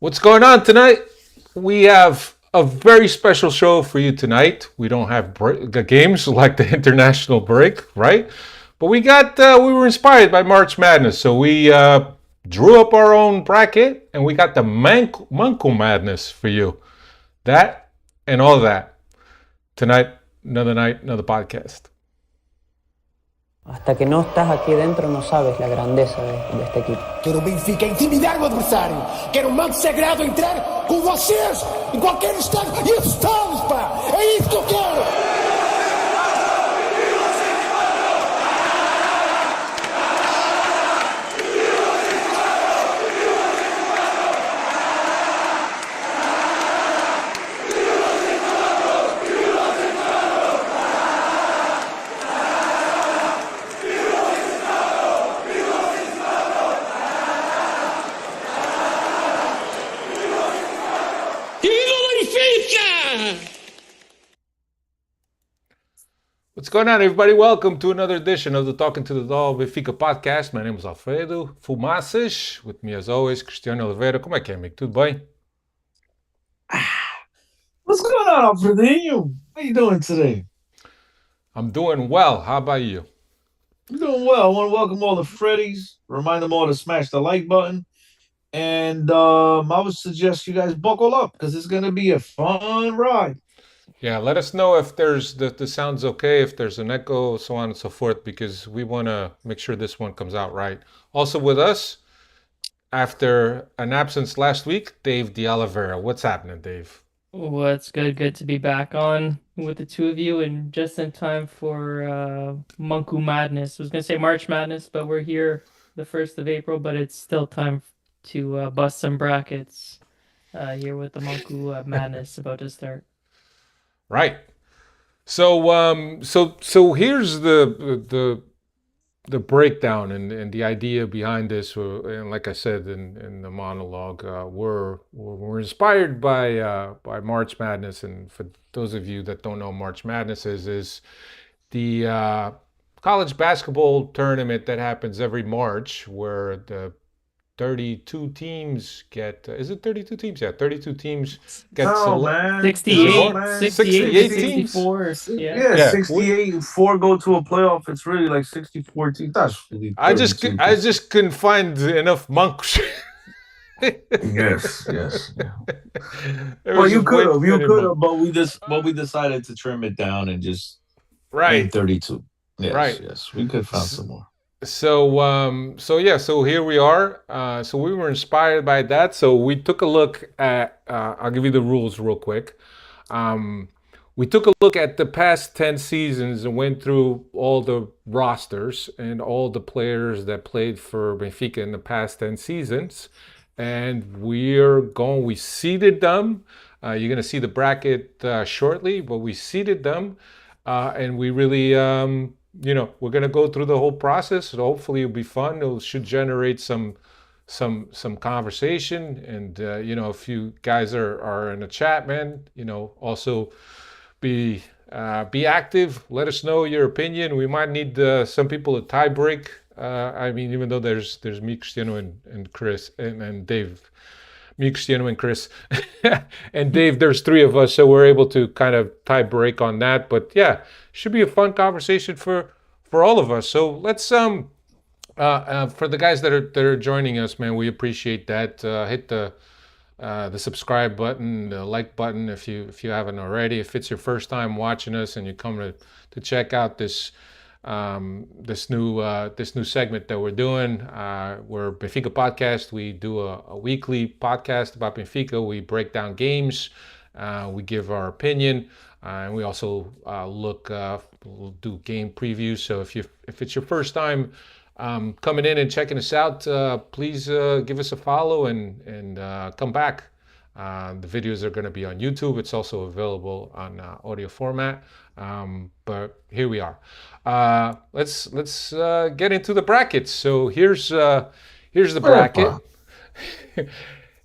What's going on tonight? We have a very special show for you tonight. We don't have games like the international break, right? But we were inspired by March Madness, so we drew up our own bracket, and we got the Manco Madness for you. That and all that tonight. Another night, another podcast. Hasta que no estás aquí dentro no sabes la grandeza de este equipo. Quero o Benfica intimidar o adversário. Quero um manto sagrado entrar com vocês em qualquer estádio. E estamos, pá! É isso que eu quero! What's going on, everybody? Welcome to another edition of the Talking to the Doll Benfica podcast. My name is Alfredo Fumaças. With me, as always, Cristiano Oliveira. Como é que é, amigo? Tudo bem? What's going on, Alfredinho? How you doing today? I'm doing well. How about you? I'm doing well. I want to welcome all the Freddies. Remind them all to smash the like button. And I would suggest you guys buckle up because it's going to be a fun ride. Yeah, let us know if there's the sound's okay, if there's an echo, so on and so forth, because we want to make sure this one comes out right. Also with us, after an absence last week, Dave de Oliveira. What's happening, Dave? What's good? Good to be back on with the two of you and just in time for Manco Madness. I was going to say March Madness, but we're here the 1st of April, but it's still time to bust some brackets here with the Manco Madness about to start. Right. So here's the breakdown and the idea behind this. And like I said in the monologue, we're inspired by March Madness. And for those of you that don't know, March Madness is the college basketball tournament that happens every March, where the 32 teams get, is it 32 teams? Yeah, 32 teams get man. 68, man. 68 teams. 64. Yeah, 68 and 4 go to a playoff. It's really like 64 teams. That's really I just couldn't find enough monks. yes. Yeah. There Well, was you just way could too many have, monks. but we decided to trim it down and just make Right. 32. Yes, Right. Yes, we could find some more. So here we are. So we were inspired by that. So we took a look at. I'll give you the rules real quick. We took a look at the past 10 seasons and went through all the rosters and all the players that played for Benfica in the past 10 seasons. And we seeded them. You're going to see the bracket shortly, but we seeded them. And we really, we're going to go through the whole process. So hopefully it'll be fun. It should generate some conversation. And, if you guys are in the chat, man, also be active. Let us know your opinion. We might need some people to tie break. Even though there's me, Cristiano, and Chris and Dave. Me, Cristiano, and Chris, and Dave. There's three of us, so we're able to kind of tie break on that. But yeah, should be a fun conversation for all of us. So let's for the guys that are joining us, man, we appreciate that. Hit the subscribe button, the like button if you haven't already. If it's your first time watching us and you come to check out this new segment that we're doing, we're Benfica podcast. We do a weekly podcast about Benfica. We break down games, we give our opinion, and we also we'll do game previews. So if it's your first time coming in and checking us out, please give us a follow and come back. The videos are going to be on YouTube. It's also available on audio format. But here we are. Let's get into the brackets. So here's the bracket.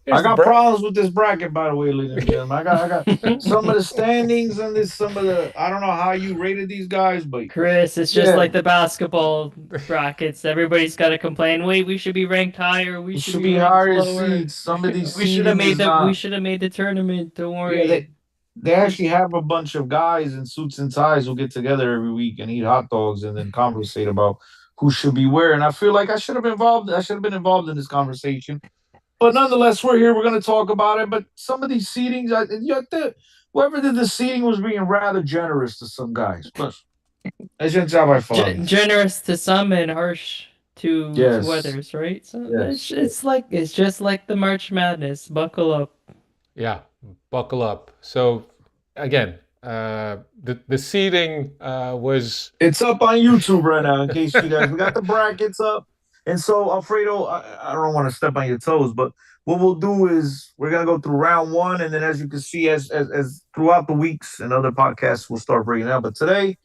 I Here's the got problems with this bracket, by the way, ladies and gentlemen. I got some of the standings and some of the. I don't know how you rated these guys, but Chris, it's just yeah, like the basketball brackets. Everybody's got to complain. Wait, we should be ranked higher. We it should should be be ranked higher lower. seeds. Some of these We should have seeding made is the we not. should have made the tournament. Don't Yeah, worry. they actually have a bunch of guys in suits and ties who get together every week and eat hot dogs and then conversate about who should be where. And I feel like I should have been involved. I should have been involved in this conversation. But nonetheless, we're here. We're going to talk about it. But some of these seedings, whoever did the seeding was being rather generous to some guys. But a gente já vai falar disso. Generous to some and harsh to Yes, others, right? So yes. it's just like the March Madness. Buckle up. Yeah, buckle up. So again, the seating was It's up on YouTube right now. In case you guys, we got the brackets up. And so, Alfredo, I don't want to step on your toes, but what we'll do is we're gonna go through round one, and then as you can see, as throughout the weeks and other podcasts, we'll start breaking out. But today,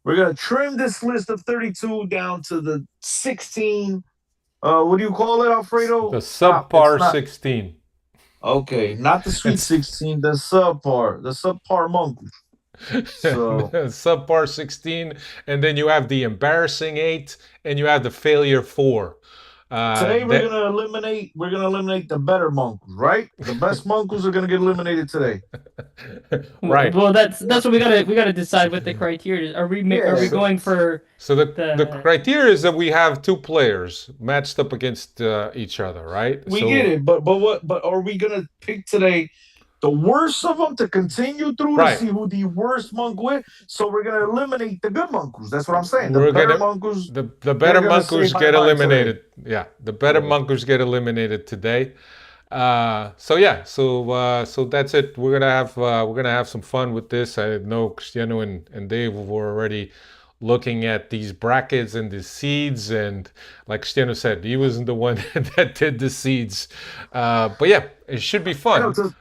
we're gonna trim this list of 32 down to the 16. What do you call it, Alfredo? the Stop. It's subpar not 16. okay. Not the sweet It's 16. The subpar monk. So subpar 16, and then you have the embarrassing 8, and you have the failure 4. today That we're gonna eliminate the better monkeys, right? The best monkeys are gonna get eliminated today. right. Well, that's what we gotta decide what the criteria is. Are Yeah. we going for So the the criteria is that we have 2 players matched up against each other, right? We So get it, but are we gonna pick today the worst of them to continue through to right. see who the worst monk is? So we're gonna eliminate the good monkeys. That's what I'm saying. The We're better gonna monkeys, the they're better gonna say monkeys bye get bye today. eliminated. Yeah, the better Yeah. monkeys get eliminated today. So yeah, so that's it. We're gonna have some fun with this. I know Cristiano and Dave were already looking at these brackets and the seeds, and like Cristiano said, he wasn't the one that did the seeds. But yeah, it should be I know. fun.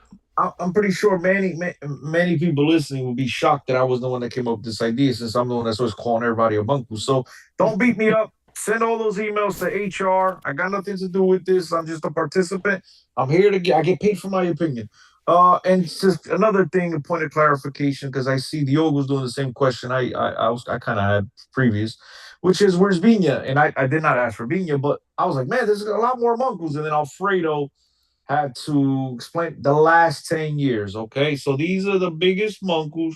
I'm pretty sure many people listening will be shocked that I was the one that came up with this idea since I'm the one that's always calling everybody a bunku. So don't beat me up. Send all those emails to HR. I got nothing to do with this. I'm just a participant. I get paid for my opinion. And just another thing, a point of clarification, because I see Diogo's doing the same question I kind of had previous, which is where's Bina? And I did not ask for Bina, but I was like, man, there's a lot more monkus. And then Alfredo had to explain the last 10 years. Okay. So these are the biggest monkus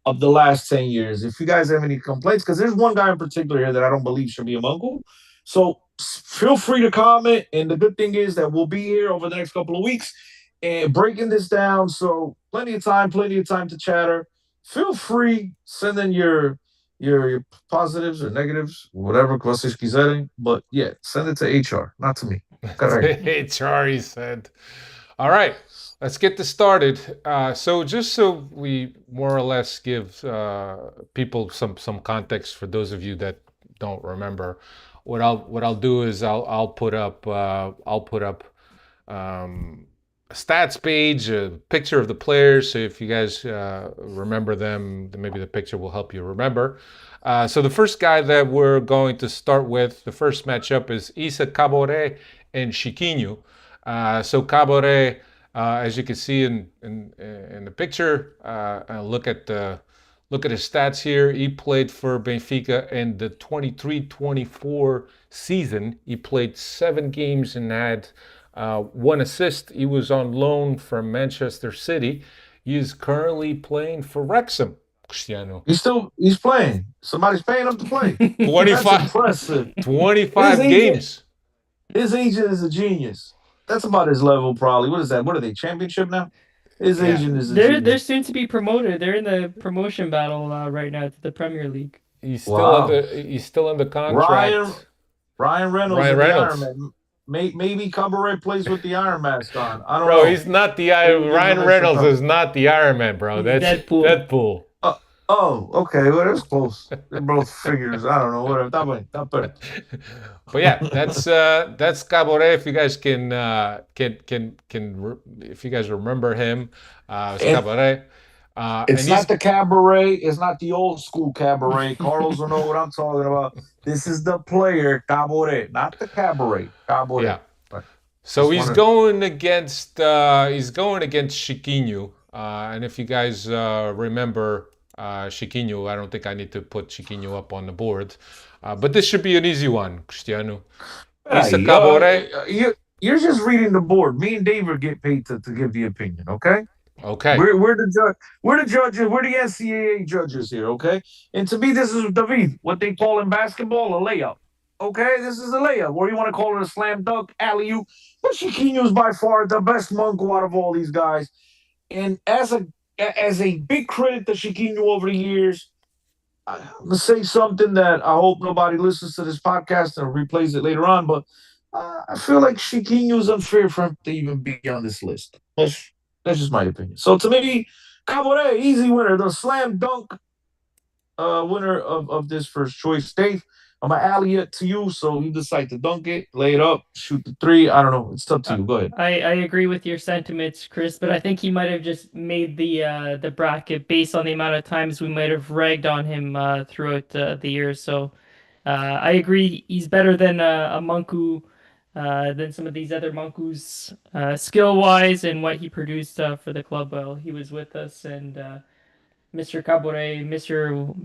of the last 10 years. If you guys have any complaints, because there's one guy in particular here that I don't believe should be a monku. So feel free to comment. And the good thing is that we'll be here over the next couple of weeks and breaking this down. So plenty of time to chatter. Feel free, send in your positives or negatives, whatever que vocês quiserem. But yeah, send it to HR, not to me. HR, he said. All right, let's get this started. So just so we more or less give people some context for those of you that don't remember, what I'll do is I'll put up a stats page, a picture of the players. So if you guys remember them, then maybe the picture will help you remember. So the first guy that we're going to start with, the first matchup is Issa Cabore and Chiquinho. So Cabore, as you can see in the picture, look at his stats here. He played for Benfica in the 23-24 season. He played 7 games and had 1 assist. He was on loan from Manchester City. He is currently playing for Wrexham. Cristiano. He's playing. Somebody's paying him to play. 25, That's impressive. 25 games. His agent is a genius. That's about his level, probably. What is that? What are they? Championship now? His Yeah. agent is a they're genius. soon to be promoted. They're in the promotion battle right now to the Premier League. He's still Wow. he's still under contract. Ryan Reynolds. Ryan is the Reynolds. Iron Man. Maybe Cabaret plays with the Iron Mask on. I don't Bro, know. he's not the Iron. Ryan Reynolds is not the Iron Man, bro. He's That's Deadpool. Deadpool. Oh, okay. Well, that's close. They're both figures. I don't know. Whatever. That bad. But yeah, that's Cabore. If you guys if you guys remember him, it's And- Cabore. It's and not the cabaret. It's not the old school cabaret. Carlos will know what I'm talking about. This is the player cabaret, not the cabaret. Cabaret. Yeah. So Just he's wanna. going against Chiquinho, and if you guys remember Chiquinho, I don't think I need to put Chiquinho up on the board, but this should be an easy one, Cristiano. Isa Hey, Cabore. you're just reading the board. Me and David get paid to give the opinion. Okay. Okay. We're the judge. We're the judges. We're the NCAA judges here, okay? And to me, this is David, what they call in basketball a layup. Okay, this is a layup, or you want to call it a slam dunk, alley oop. But Chiquinho is by far the best Manco out of all these guys. And as a big critic to Chiquinho over the years, I'm gonna say something that I hope nobody listens to this podcast and replays it later on. But I feel like Chiquinho is unfair for him to even be on this list. That's just my opinion. So to me, Cabore, easy winner, the slam dunk winner of this first choice. Dave, I'm gonna alley it to you, so you decide to dunk it, lay it up, shoot the three. I don't know. It's up to Uh, you. Go ahead. I agree with your sentiments, Chris, but I think he might have just made the bracket based on the amount of times we might have ragged on him throughout the years. So I agree, he's better than a Manku, than some of these other Mankus, skill wise and what he produced for the club while he was with us. And Mr. Cabore, Mr.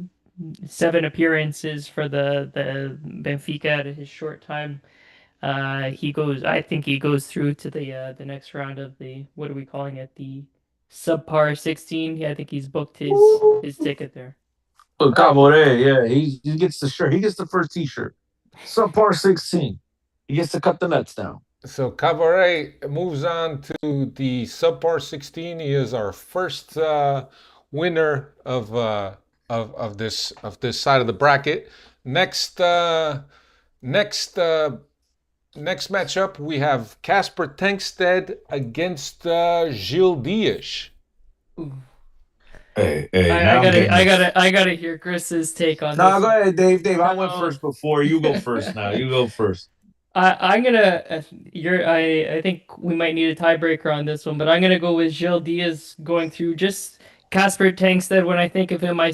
7 appearances for the Benfica at his short time. He goes. I think he goes through to the next round of the, what are we calling it? The subpar 16. Yeah, I think he's booked his ticket there. Look, All right. Cabore, yeah, he gets the shirt. He gets the first T-shirt. Subpar 16. He gets to cut the nuts down. So Cabaret moves on to the subpar 16. He is our first winner of this side of the bracket. Next next next matchup we have Casper Tankstead against Gilles Dias. Hey, I, I now I'm gotta getting I this. gotta I gotta hear Chris's take on No, this. go ahead, Dave. Dave, I went No, first before. You go first now. You go first. I'm gonna I think we might need a tiebreaker on this one, but I'm gonna go with Gil Diaz going through. Just Casper Tankstead, when I think of him, I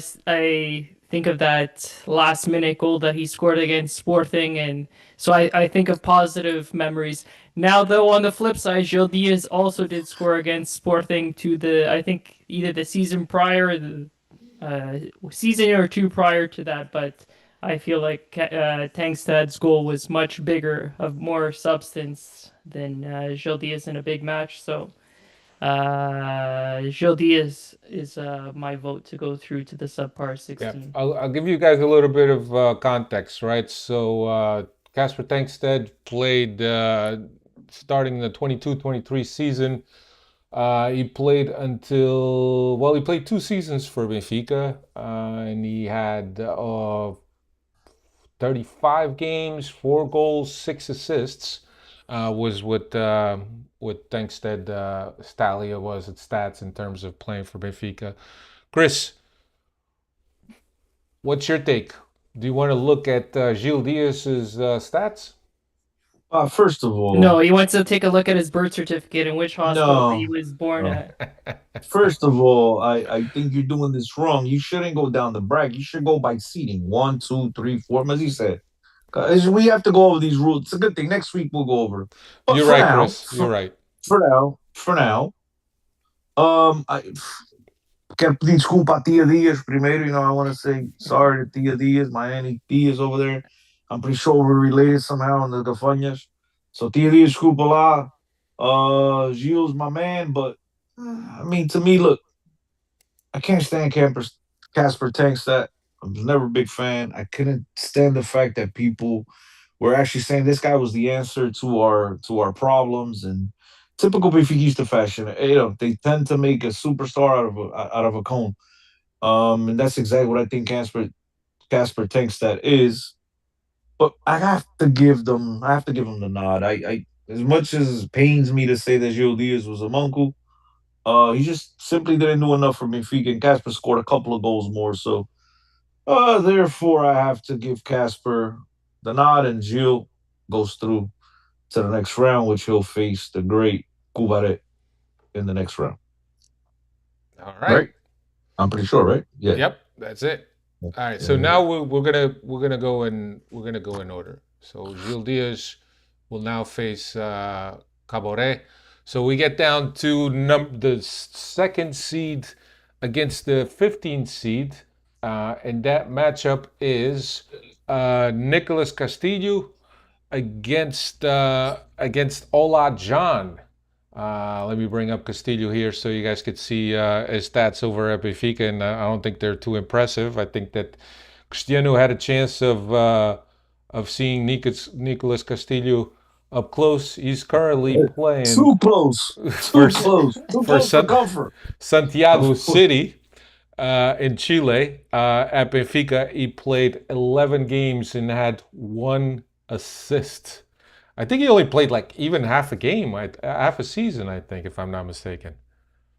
think of that last minute goal that he scored against Sporting, and so I think of positive memories. Now though, on the flip side, Gil Diaz also did score against Sporting to the, I think, either the season prior or the uh, season or two prior to that, but I feel like Tangstad's goal was much bigger, of more substance than Gil Diaz in a big match. So Gil Diaz is my vote to go through to the subpar Yeah, 16. I'll give you guys a little bit of context, right? So Casper Tankstead played starting the 22-23 season. He played until, well, he played 2 seasons for Benfica, and he had 35 games, 4 goals, 6 assists. Was what Tankstead Stalia was at stats in terms of playing for Benfica. Chris, what's your take? Do you want to look at Gilles Diaz's stats? First of No, all, he wants to take a look at his birth certificate and which hospital he no, was born no. at. First of all, I think you're doing this wrong. You shouldn't go down the bracket. You should go by seating. One, two, three, four. As he said, 'cause we have to go over these rules. It's a good thing. Next week we'll go over. But You're for right, now, Chris. You're right. for now, I quero pedir desculpa a Tia Diaz primeiro. I want to say sorry to Tia Diaz, my auntie Diaz over there. I'm pretty sure we're related somehow in the Gafanhas. So Tia Diaz, desculpa lá. Gilles, my man, but I mean, to me, look, I can't stand Casper Tankstead. I was never a big fan. I couldn't stand the fact that people were actually saying this guy was the answer to our problems, and typical Benfiquista fashion. They tend to make a superstar out of a cone. And that's exactly what I think Casper Tankstead is. But I have to give him the nod. I as much as it pains me to say that Gil Diaz was a monku, he just simply didn't do enough for Benfica, and Casper scored a couple of goals more. So, therefore, I have to give Casper the nod, and Gil goes through to the next round, which he'll face the great Kubaret in the next round. All right. Right? I'm pretty sure, right? Yeah. Yep, that's it. Yeah. All right. So Yeah. now we're gonna go in order. So Gilles Diaz will now face Caboret. So we get down to the second seed against the 15th seed, and that matchup is Nicolas Castillo against Ola John. Let me bring up Castillo here so you guys could see his stats over at Benfica, and I don't think they're too impressive. I think that Cristiano had a chance of seeing Nicolas Castillo up close. He's currently playing Too close. Too for close. Too for close for comfort. Santiago City in Chile. At Benfica, he played 11 games and had 1 assist. I think he only played like even half a game, half a season, I think, if I'm not mistaken.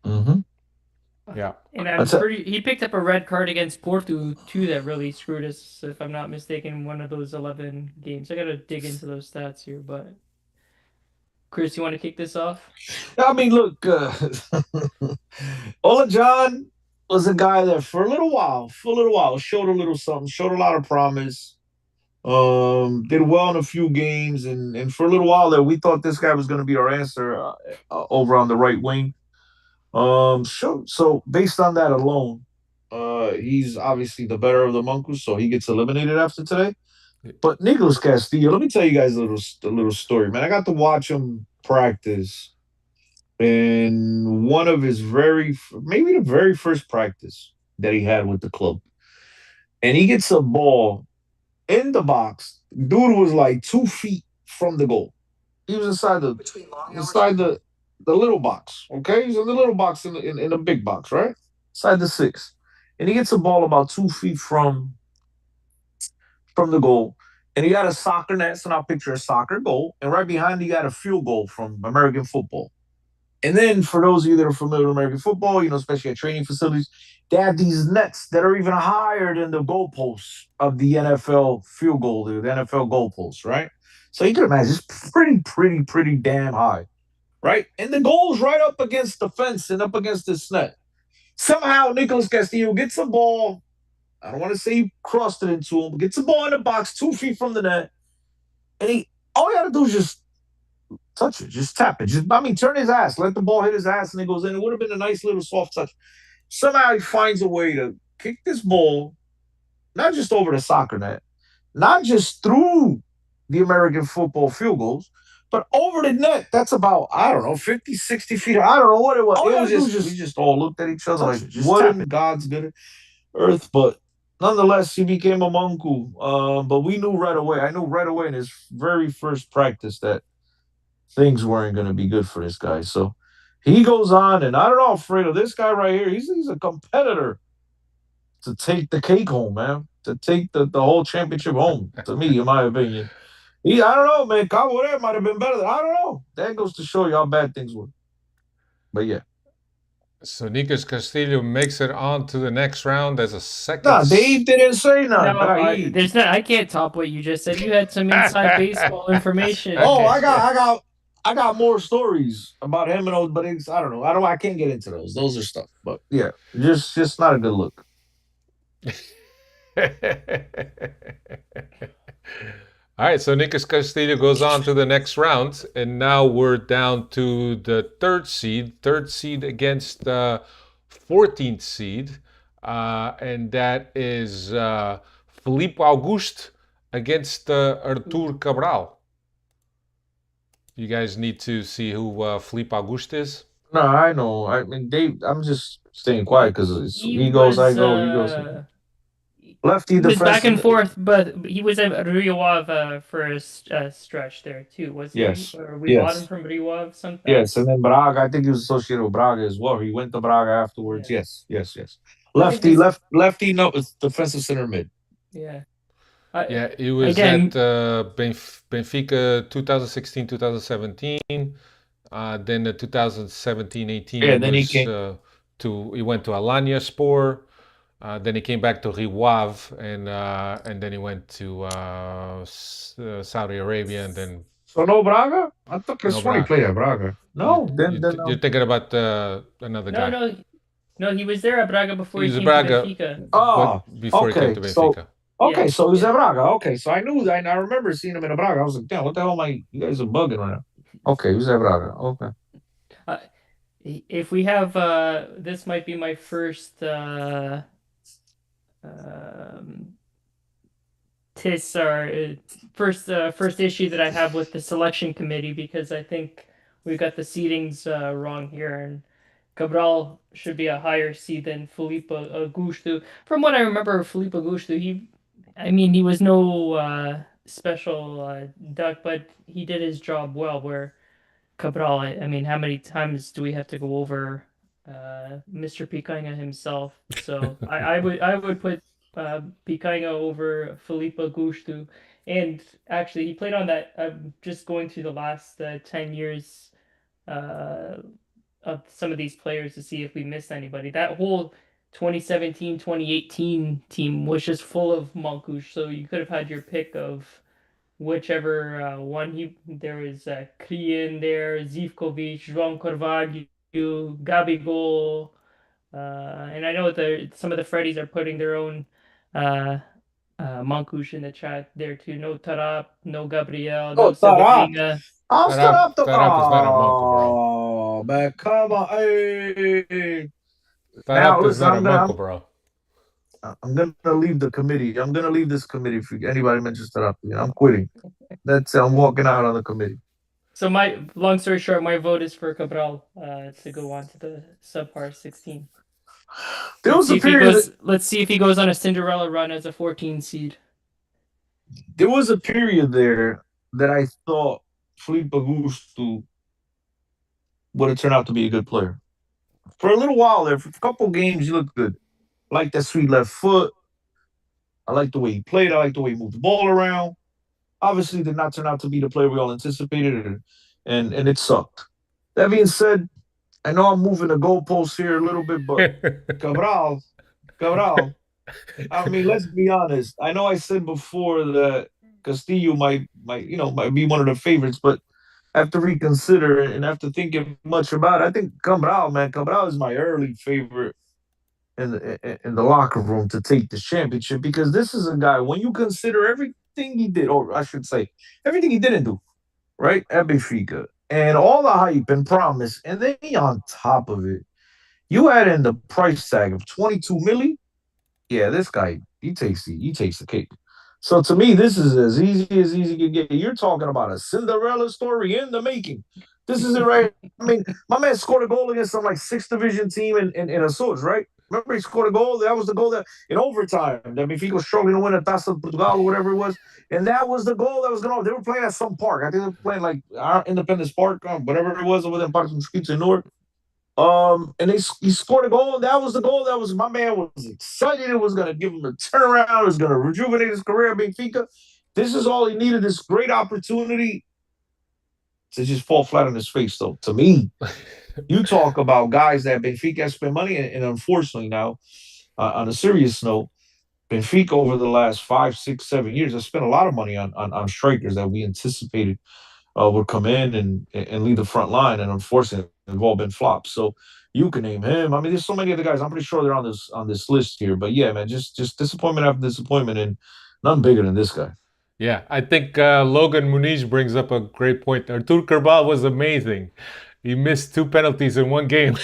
Mm-hmm. Yeah. And he picked up a red card against Porto too that really screwed us, if I'm not mistaken, one of those 11 games. I gotta dig into those stats here, but Chris, you want to kick this off? I mean, look, Ola John was a guy that for a little while, showed a little something, showed a lot of promise. Did well in a few games, and for a little while there, we thought this guy was going to be our answer over on the right wing. So based on that alone, he's obviously the better of the Monkus, so he gets eliminated after today. But Nicolas Castillo, let me tell you guys a little story, man. I got to watch him practice in one of his maybe the very first practice that he had with the club, and he gets a ball in the box. Dude was like 2 feet from the goal. He was inside the little box. Okay, he's in the little box in the big box, right? Inside the six, and he gets a ball about 2 feet from the goal. And he got a soccer net, so now picture a soccer goal, and right behind he got a field goal from American football. And then for those of you that are familiar with American football, especially at training facilities, they have these nets that are even higher than the goalposts of the NFL field goal, the NFL goalposts, right? So you can imagine it's pretty damn high, right? And the goal's right up against the fence and up against this net. Somehow Nicolas Castillo gets a ball. I don't want to say he crossed it into him, but gets a ball in the box 2 feet from the net. And all he had to do is just touch it, just tap it. Turn his ass, let the ball hit his ass, and it goes in. It would have been a nice little soft touch. Somehow he finds a way to kick this ball, not just over the soccer net, not just through the American football field goals, but over the net. That's about, I don't know, 50, 60 feet. I don't know what it was. We just all looked at each other like, what in God's good earth? But nonetheless, he became a Manco. But we knew right away. I knew right away in his very first practice that things weren't going to be good for this guy. So he goes on, and I don't know, Fredo, this guy right here, he's a competitor to take the cake home, man, to take the whole championship home, to me, in my opinion. I don't know, man. Caboret might have been better. I don't know. That goes to show you how bad things were. But yeah. So Nicolas Castillo makes it on to the next round as a second. Nah, Dave didn't say nothing. No, there's not. I can't top what you just said. You had some inside baseball information. Oh, I got more stories about him and those, but I don't know. I can't get into those. Those are stuff. But yeah, just not a good look. All right, so Nicolas Castillo goes on to the next round, and now we're down to the third seed against the 14th seed, and that is Felipe Auguste against Artur Cabral. You guys need to see who Felipe Auguste is? No, I know. I mean, Dave, I'm just staying quiet because he goes, I go, he goes. Lefty he was back and forth, but he was at Rio Ave for a stretch there too, wasn't yes. he? Or we bought him from Rio Ave sometimes. Yes, and then Braga, I think he was associated with Braga as well. He went to Braga afterwards. Yeah. Yes. Lefty, no, it's defensive center mid. Yeah. Yeah, he was at Benfica 2016, 2017. Then the 2017-18. Yeah, then he came he went to Alanya Sport. Then he came back to Rio Ave, and then he went to Saudi Arabia, and then. So no Braga? I thought Chris he played at Braga. No, you're thinking about another guy. No, he was there at Braga before he came to Benfica. Oh, before he came to Benfica. So he was at Braga. Okay, so I remember seeing him in Braga. I was like, damn, what the hell am I? You guys are bugging right now. Okay, Jose Braga. Okay. Uh, if we have this might be my first um tis or first issue that I have with the selection committee because I think we got the seedings wrong here and Cabral should be a higher seed than Felipe Augusto. From what I remember, Felipe Augusto, I mean, he was no special duck, but he did his job well. Where Cabral, I mean, how many times do we have to go over Mr. Picanha himself? So I would put Picanha over Felipe Augusto. And actually, he played on that. I'm just going through the last 10 years uh, of some of these players to see if we missed anybody. That whole 2017, 2018 team was just full of Monkush, so you could have had your pick of whichever one he there was Krian there, Zivkovic, João Carvalho, Gabigol, and I know some of the Freddies are putting their own uh, Monkush in the chat there too. No Tarap, no Gabriel, no Oh, Tarap. Cebolinha. I'll start Tarap, up the. Tarap is not a Manco, bro. Oh, man, come on. Hey. Now Tarap is listen, not a Manco, bro. I'm gonna leave the committee. I'm gonna leave this committee if anybody mentions Tarap. I'm quitting. That's it. I'm walking out on the committee. So my long story short, my vote is for Cabral to go on to the subpar 16. There was a period. Let's see if he goes on a Cinderella run as a 14 seed. There was a period there that I thought Felipe Augusto would have turned out to be a good player. For a little while there, for a couple games, he looked good. I like that sweet left foot. I like the way he played. I like the way he moved the ball around. Obviously, did not turn out to be the player we all anticipated, and it sucked. That being said, I know I'm moving the goalposts here a little bit, but Cabral, Cabral. I mean, let's be honest. I know I said before that Castillo might be one of the favorites, but after reconsider and after thinking much about it, I think Cabral, man, Cabral is my early favorite in the locker room to take the championship because this is a guy when you consider everything he did, or I should say, everything he didn't do, right, at Benfica, and all the hype and promise, and then on top of it, you add in the price tag of 22 milli. Yeah, this guy he takes the cake. So to me, this is as easy can get. You're talking about a Cinderella story in the making. This is it, right? I mean, my man scored a goal against some like sixth division team in Açores, right? Remember he scored a goal. That was the goal that in overtime that Benfica was struggling to win a Taça de Portugal or whatever it was, and that was the goal that was going. They were playing at some park. I think they were playing like Independence Park, whatever it was over there in Park Streets in North. And he scored a goal, and that was the goal. That was my man was excited. It was going to give him a turnaround. It was going to rejuvenate his career at Benfica. This is all he needed. This great opportunity to just fall flat on his face. Though to me, you talk about guys that Benfica spent money, and unfortunately now, on a serious note, Benfica over the last 5, 6, 7 years has spent a lot of money on strikers that we anticipated would come in and lead the front line, and unfortunately, they've all been flops. So you can name him. I mean, there's so many other guys. I'm pretty sure they're on this list here. But yeah, man, just disappointment after disappointment, and none bigger than this guy. Yeah, I think Logan Muniz brings up a great point. Artur Cabral was amazing. He missed 2 penalties in one game.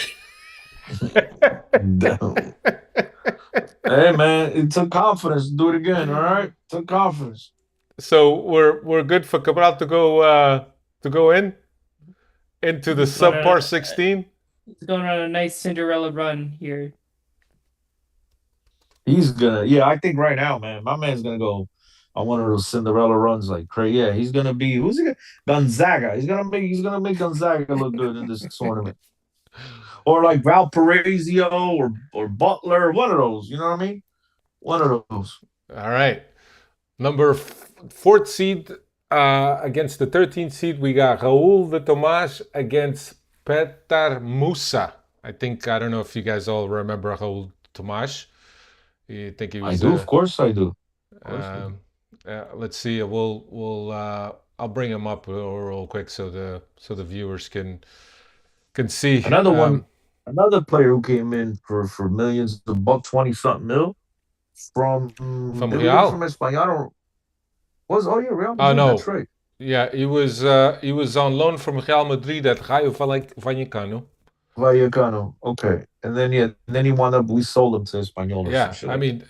Hey man, it took confidence to do it again. All right, it took confidence. So we're good for Cabral to go into the subpar 16. He's going on a nice Cinderella run here. He's gonna, yeah, I think right now, man, my man's gonna go on one of those Cinderella runs like crazy. Yeah, he's gonna be who's he? Gonzaga. He's gonna make Gonzaga look good in this tournament, or like Valparaiso or Butler, one of those. You know what I mean? One of those. All right. Number fourth seed against the 13th seed, we got Raul de Tomas against Petar Musa. I don't know if you guys all remember Raul Tomas. You think he was? I do, of course, I do. Let's see. I'll bring him up real quick so the viewers can see. Another one, another player who came in for millions, the buck 20 something mil from Real. From España. Was yeah, Real? Oh no, that's right. Yeah, he was on loan from Real Madrid at Rayo Vallecano. Vallecano. Okay. And then yeah, and then he wound up we sold him to Espanyol or some Yeah, shit I like mean,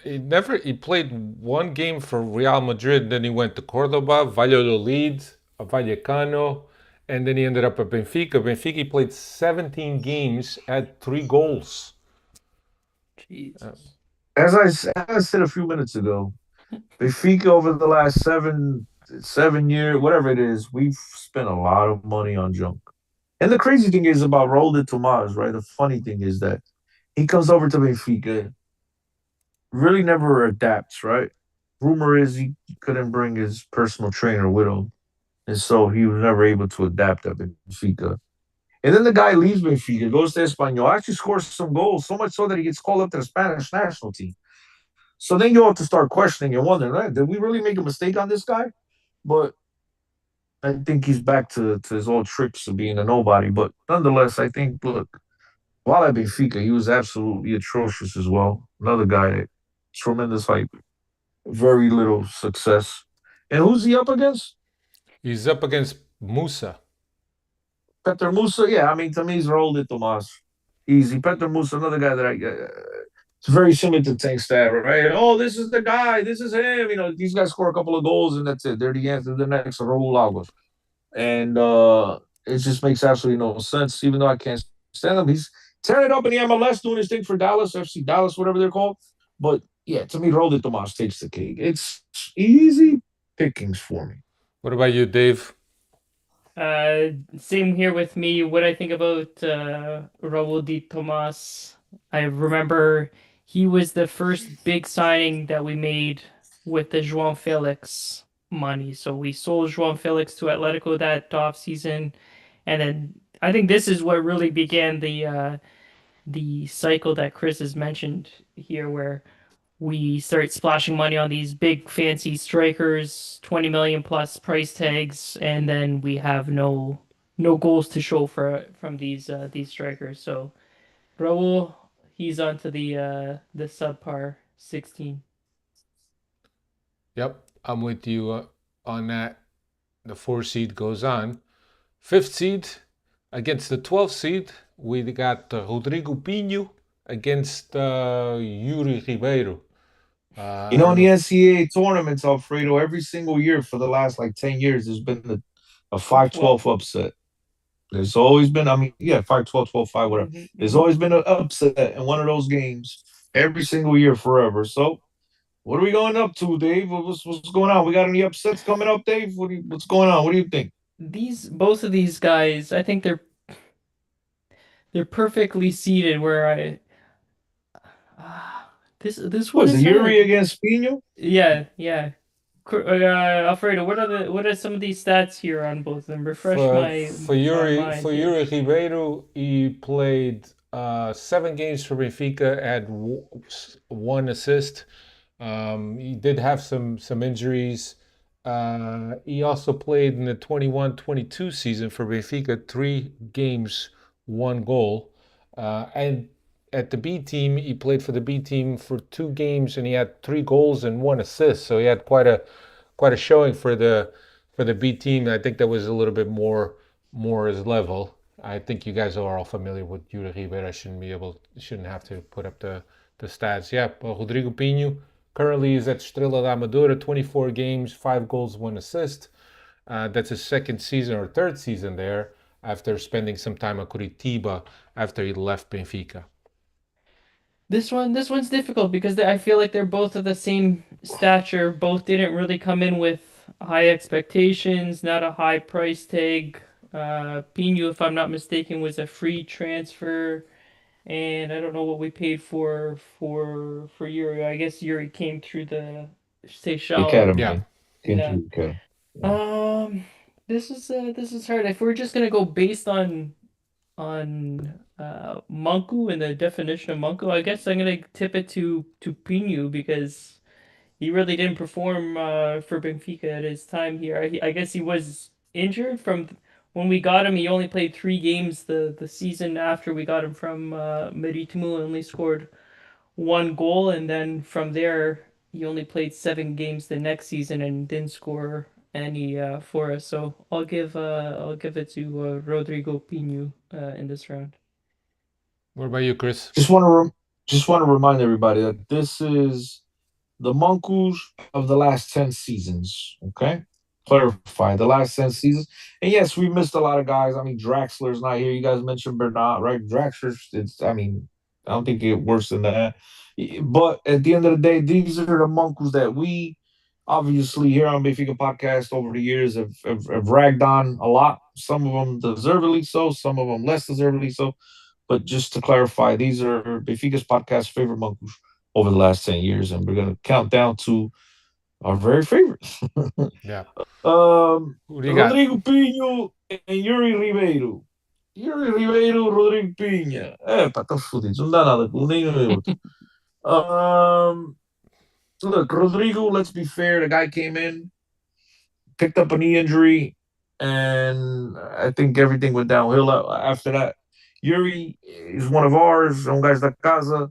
he played one game for Real Madrid, then he went to Cordoba, Valladolid, Vallecano, and then he ended up at Benfica. Benfica he played 17 games, had 3 goals. Jesus. as I said a few minutes ago, Benfica over the last 7 years, whatever it is, we've spent a lot of money on junk. And the crazy thing is about Raul de Tomas, right? The funny thing is that he comes over to Benfica, really never adapts, right? Rumor is he couldn't bring his personal trainer with him, and so he was never able to adapt at Benfica. And then the guy leaves Benfica, goes to Espanyol, actually scores some goals, so much so that he gets called up to the Spanish national team. So then you have to start questioning and wondering, right, did we really make a mistake on this guy? But I think he's back to his old tricks of being a nobody. But nonetheless, I think, look, while at Benfica, he was absolutely atrocious as well. Another guy that tremendous hype, very little success. And who's he up against? He's up against Musa. Peter Musa. Yeah, I mean, to me, he's Raul de Tomas. Easy. Peter Musa, another guy that it's very similar to Tank Stab, right? Oh, this is the guy. This is him. You know, these guys score a couple of goals and that's it. They're the answer to the next Raul Lagos. And it just makes absolutely no sense. Even though I can't stand him, he's tearing it up in the MLS, doing his thing for Dallas, FC Dallas, whatever they're called. But yeah, to me, Raul de Tomas takes the cake. It's easy pickings for me. What about you, Dave? Same here with me. What I think about Raul Di Tomas, I remember he was the first big signing that we made with the João Felix money. So we sold João Felix to Atletico that off season, and then I think this is what really began the cycle that Chris has mentioned here, where we start splashing money on these big fancy strikers, 20 million plus price tags, and then we have no goals to show for from these strikers. So Raul, he's onto the subpar 16. Yep, I'm with you on that. The 4 seed goes on. 5th seed against the 12th seed, we got Rodrigo Pinho against Yuri Ribeiro. You I know, don't in know the if NCAA tournaments, Alfredo, every single year for the last like 10 years, there's been a 5-12 12. upset. There's always been, I mean, yeah, 5-12, 12-5, whatever. Mm-hmm, There's mm-hmm. always been an upset in one of those games every single year forever. So, what are we going up to, Dave? What's going on? We got any upsets coming up, Dave? What's going on? What do you think? These both of these guys, I think they're perfectly seated where I this one Was it is Yuri hard. against Pino? Yeah, yeah. Alfredo, what are some of these stats here on both of them? Refresh my mind For here. Yuri Ribeiro, he played 7 games for Benfica, had 1 assist. He did have some injuries. He also played in the 21-22 season for Benfica, 3 games, 1 goal. And at the B team, he played for the B team for 2 games, and he had 3 goals and 1 assist. So he had quite a showing for the B team. I think that was a little bit more his level. I think you guys are all familiar with Yuri Ribeiro. I shouldn't have to put up the stats. Yeah, but Rodrigo Pinho currently is at Estrela da Amadora, 24 games, 5 goals, 1 assist. That's his second season or third season there after spending some time at Curitiba after he left Benfica. This one's difficult because I feel like they're both of the same stature. Both didn't really come in with high expectations, not a high price tag. Pino, if I'm not mistaken, was a free transfer, and I don't know what we paid for Yuri. I guess Yuri came through the The Seychelles. Yeah. academy. Came Yeah. through the academy. Yeah. Um, this is hard. If we're just gonna go based on Manco and the definition of Manco, I guess I'm gonna tip it to Pinu because he really didn't perform for Benfica at his time here. I guess he was injured from when we got him. He only played 3 games the season after we got him from Maritimo and only scored 1 goal, and then from there he only played 7 games the next season and didn't score any for us. So I'll give it to Rodrigo Pino in this round. What about you, Chris? Just want to remind everybody that this is the Monkus of the last 10 seasons. Okay. Clarify the last 10 seasons. And yes, we missed a lot of guys. I mean, Draxler's not here. You guys mentioned Bernard, right? Draxler's, I mean, I don't think it get worse than that. But at the end of the day, these are the Monkus that we obviously here on Benfica Podcast over the years have ragged on a lot. Some of them deservedly so, some of them less deservedly so. But just to clarify, these are Benfica's podcast favorite Monkus over the last 10 years, and we're going to count down to our very favorites. Yeah. Who do you got? Rodrigo Pinho and Yuri Ribeiro. Yuri Ribeiro, Rodrigo Pinha. Pá, estão fodidos, não dá nada com nenhum nem outro. Look, Rodrigo, let's be fair, the guy came in, picked up a knee injury, and I think everything went downhill after that. Yuri is one of ours, um guys da casa.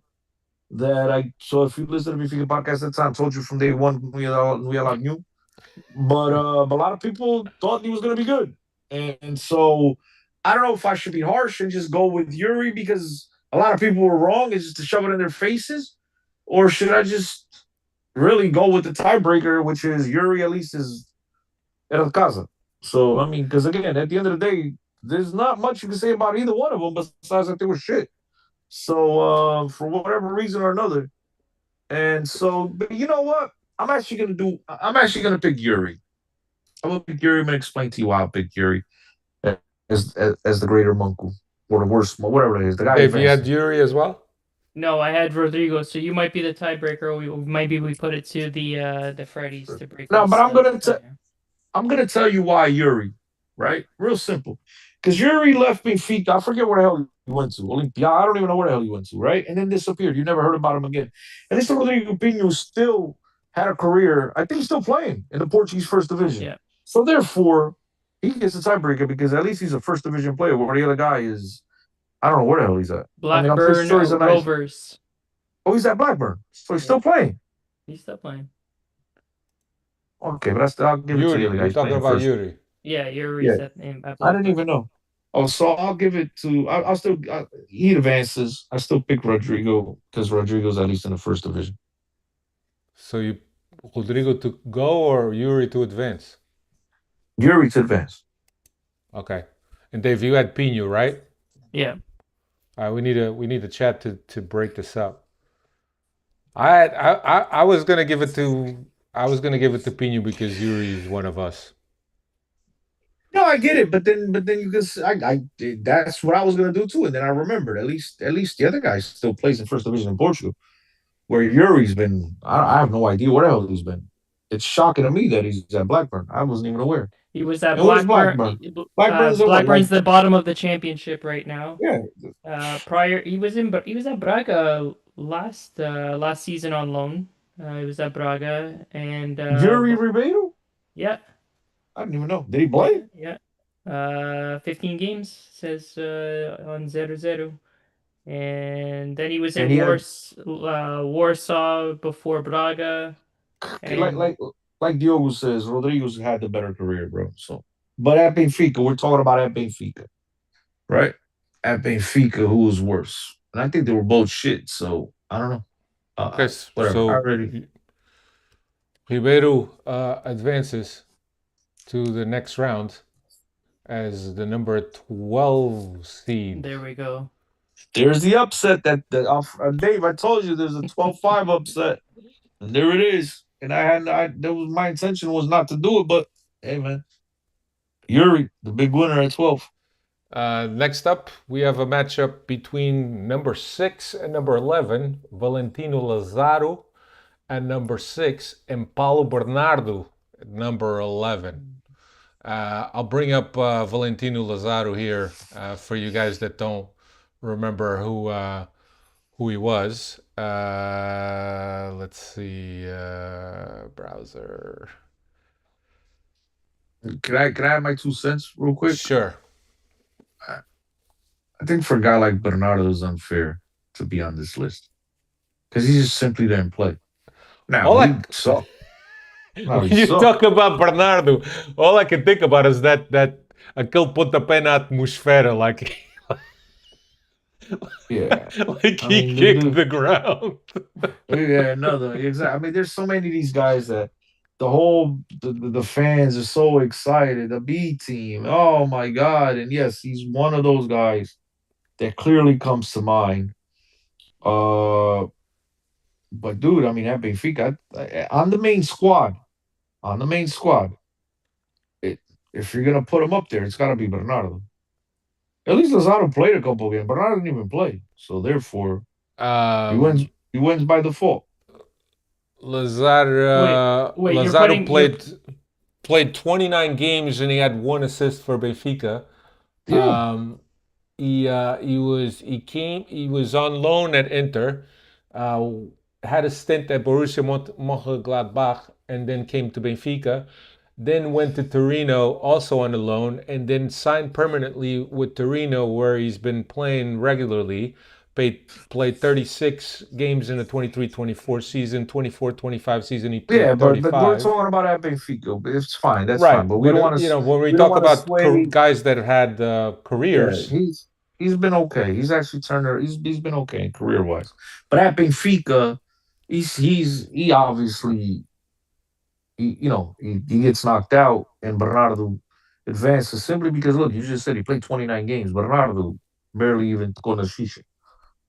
So if you listen to Benfica podcast that time, I told you from day one we allowed new. But a lot of people thought he was gonna be good. And so I don't know if I should be harsh and just go with Yuri because a lot of people were wrong and just to shove it in their faces, or should I just really go with the tiebreaker, which is Yuri at least is El Casa. So I mean, because again, at the end of the day, there's not much you can say about either one of them besides that they were shit. So for whatever reason or another, and so, but you know what? I'm actually gonna pick Yuri. I'm gonna pick Yuri. I'm gonna explain to you why I pick Yuri as the greater Monku or the worst, whatever it is. The guy Dave, you had advanced. Yuri as well? No, I had Rodrigo, so you might be the tiebreaker. Maybe we put it to the Freddies to break No, us. but I'm gonna tell you why Yuri. Right, real simple. Because Yuri left Benfica. I forget where the hell he went to. Olympia. I don't even know where the hell he went to. Right, and then disappeared. You never heard about him again. And this Rodrigo Pinho still had a career. I think he's still playing in the Portuguese First Division. Yeah. So therefore, he gets a tiebreaker because at least he's a First Division player. Where the other guy is, I don't know where the hell he's at. Blackburn I'm pretty sure he's a nice. Rovers. Oh, he's at Blackburn, so he's still playing. He's still playing. Okay, but I'll give it to the Yuri. other We're guys talking playing about first. Yuri. Yeah, Yuri's Yeah. at I Blackburn. didn't even know. Oh, so I'll give it to. I'll still. He advances. I still pick Rodrigo because Rodrigo's at least in the First Division. So you Rodrigo to go or Yuri to advance? Yuri to advance. Okay. And Dave, you had Pino, right? Yeah. All right, we need a chat to break this up. I was gonna give it to Pino because Yuri is one of us. No, I get it, but then you can. That's what I was gonna do too, and then I remembered at least the other guy still plays in First Division in Portugal, where Yuri's been. I have no idea where the hell he's been. It's shocking to me that he's at Blackburn. I wasn't even aware. He was at And where's Blackburn. Blackburn's what, Blackburn's like- the bottom of the championship right now. Yeah, Prior he was at Braga last season on loan. He was at Braga and Yuri Ribeiro. yeah. I didn't even know. Did he play? Yeah. 15 games says on 0-0. And then he was in And he had- Warsaw before Braga. And Like Diogo says, Rodriguez had the better career, bro. So, but at Benfica, we're talking about at Benfica, right? At Benfica, who was worse? And I think they were both shit. So I don't know. Okay, Whatever. so I already. Ribeiro advances to the next round as the number 12 seed. there we go. There's the upset that Dave. I told you there's a 12-5 upset, and there it is. And that was my intention was not to do it, but hey, man, Yuri, the big winner at 12. Next up, we have a matchup between number 6 and number 11, Valentino Lazaro, and number 6, and Paulo Bernardo, number 11. I'll bring up Valentino Lazaro here for you guys that don't remember who he was. Let's see, browser. Can I have my 2 cents real quick? Sure. I think for a guy like Bernardo, it's unfair to be on this list because he just simply didn't play. Now All he I- sucked. No, When he you sucked. talk about Bernardo, all I can think about is that aquele pontapé na atmosfera, Yeah. like I he mean, the kicked dude. the ground. Yeah, another exactly. I mean, there's so many of these guys that the fans are so excited. The B team, oh my god! And yes, he's one of those guys that clearly comes to mind. Uh, but dude, I mean, at Benfica, on the main squad, on the main squad, it, if you're gonna put him up there, it's got to be Bernardo. At least Lazaro played a couple games. Bernardo didn't even play, so therefore he wins. Um, He wins by default. Wait, you're Lazaro putting you're played 29 games and he had one assist for Benfica. Yeah, Um, he was on loan at Inter, uh, had a stint at Borussia Mönchengladbach, and then came to Benfica. Then went to Torino, also on a loan, and then signed permanently with Torino, where he's been playing regularly. Played 36 games in the 23-24 season, 24-25 season. He yeah, played but we're 35. talking about at Benfica. But it's fine. That's fine. Right, But we but don't want to. when we We don't talk want to about sway. guys that have had Yeah, careers, he's been okay. He's actually turned. He's been okay career wise. But at Benfica, he obviously he gets knocked out, and Bernardo advances simply because look, you just said he played 29 games. Bernardo barely even con assist.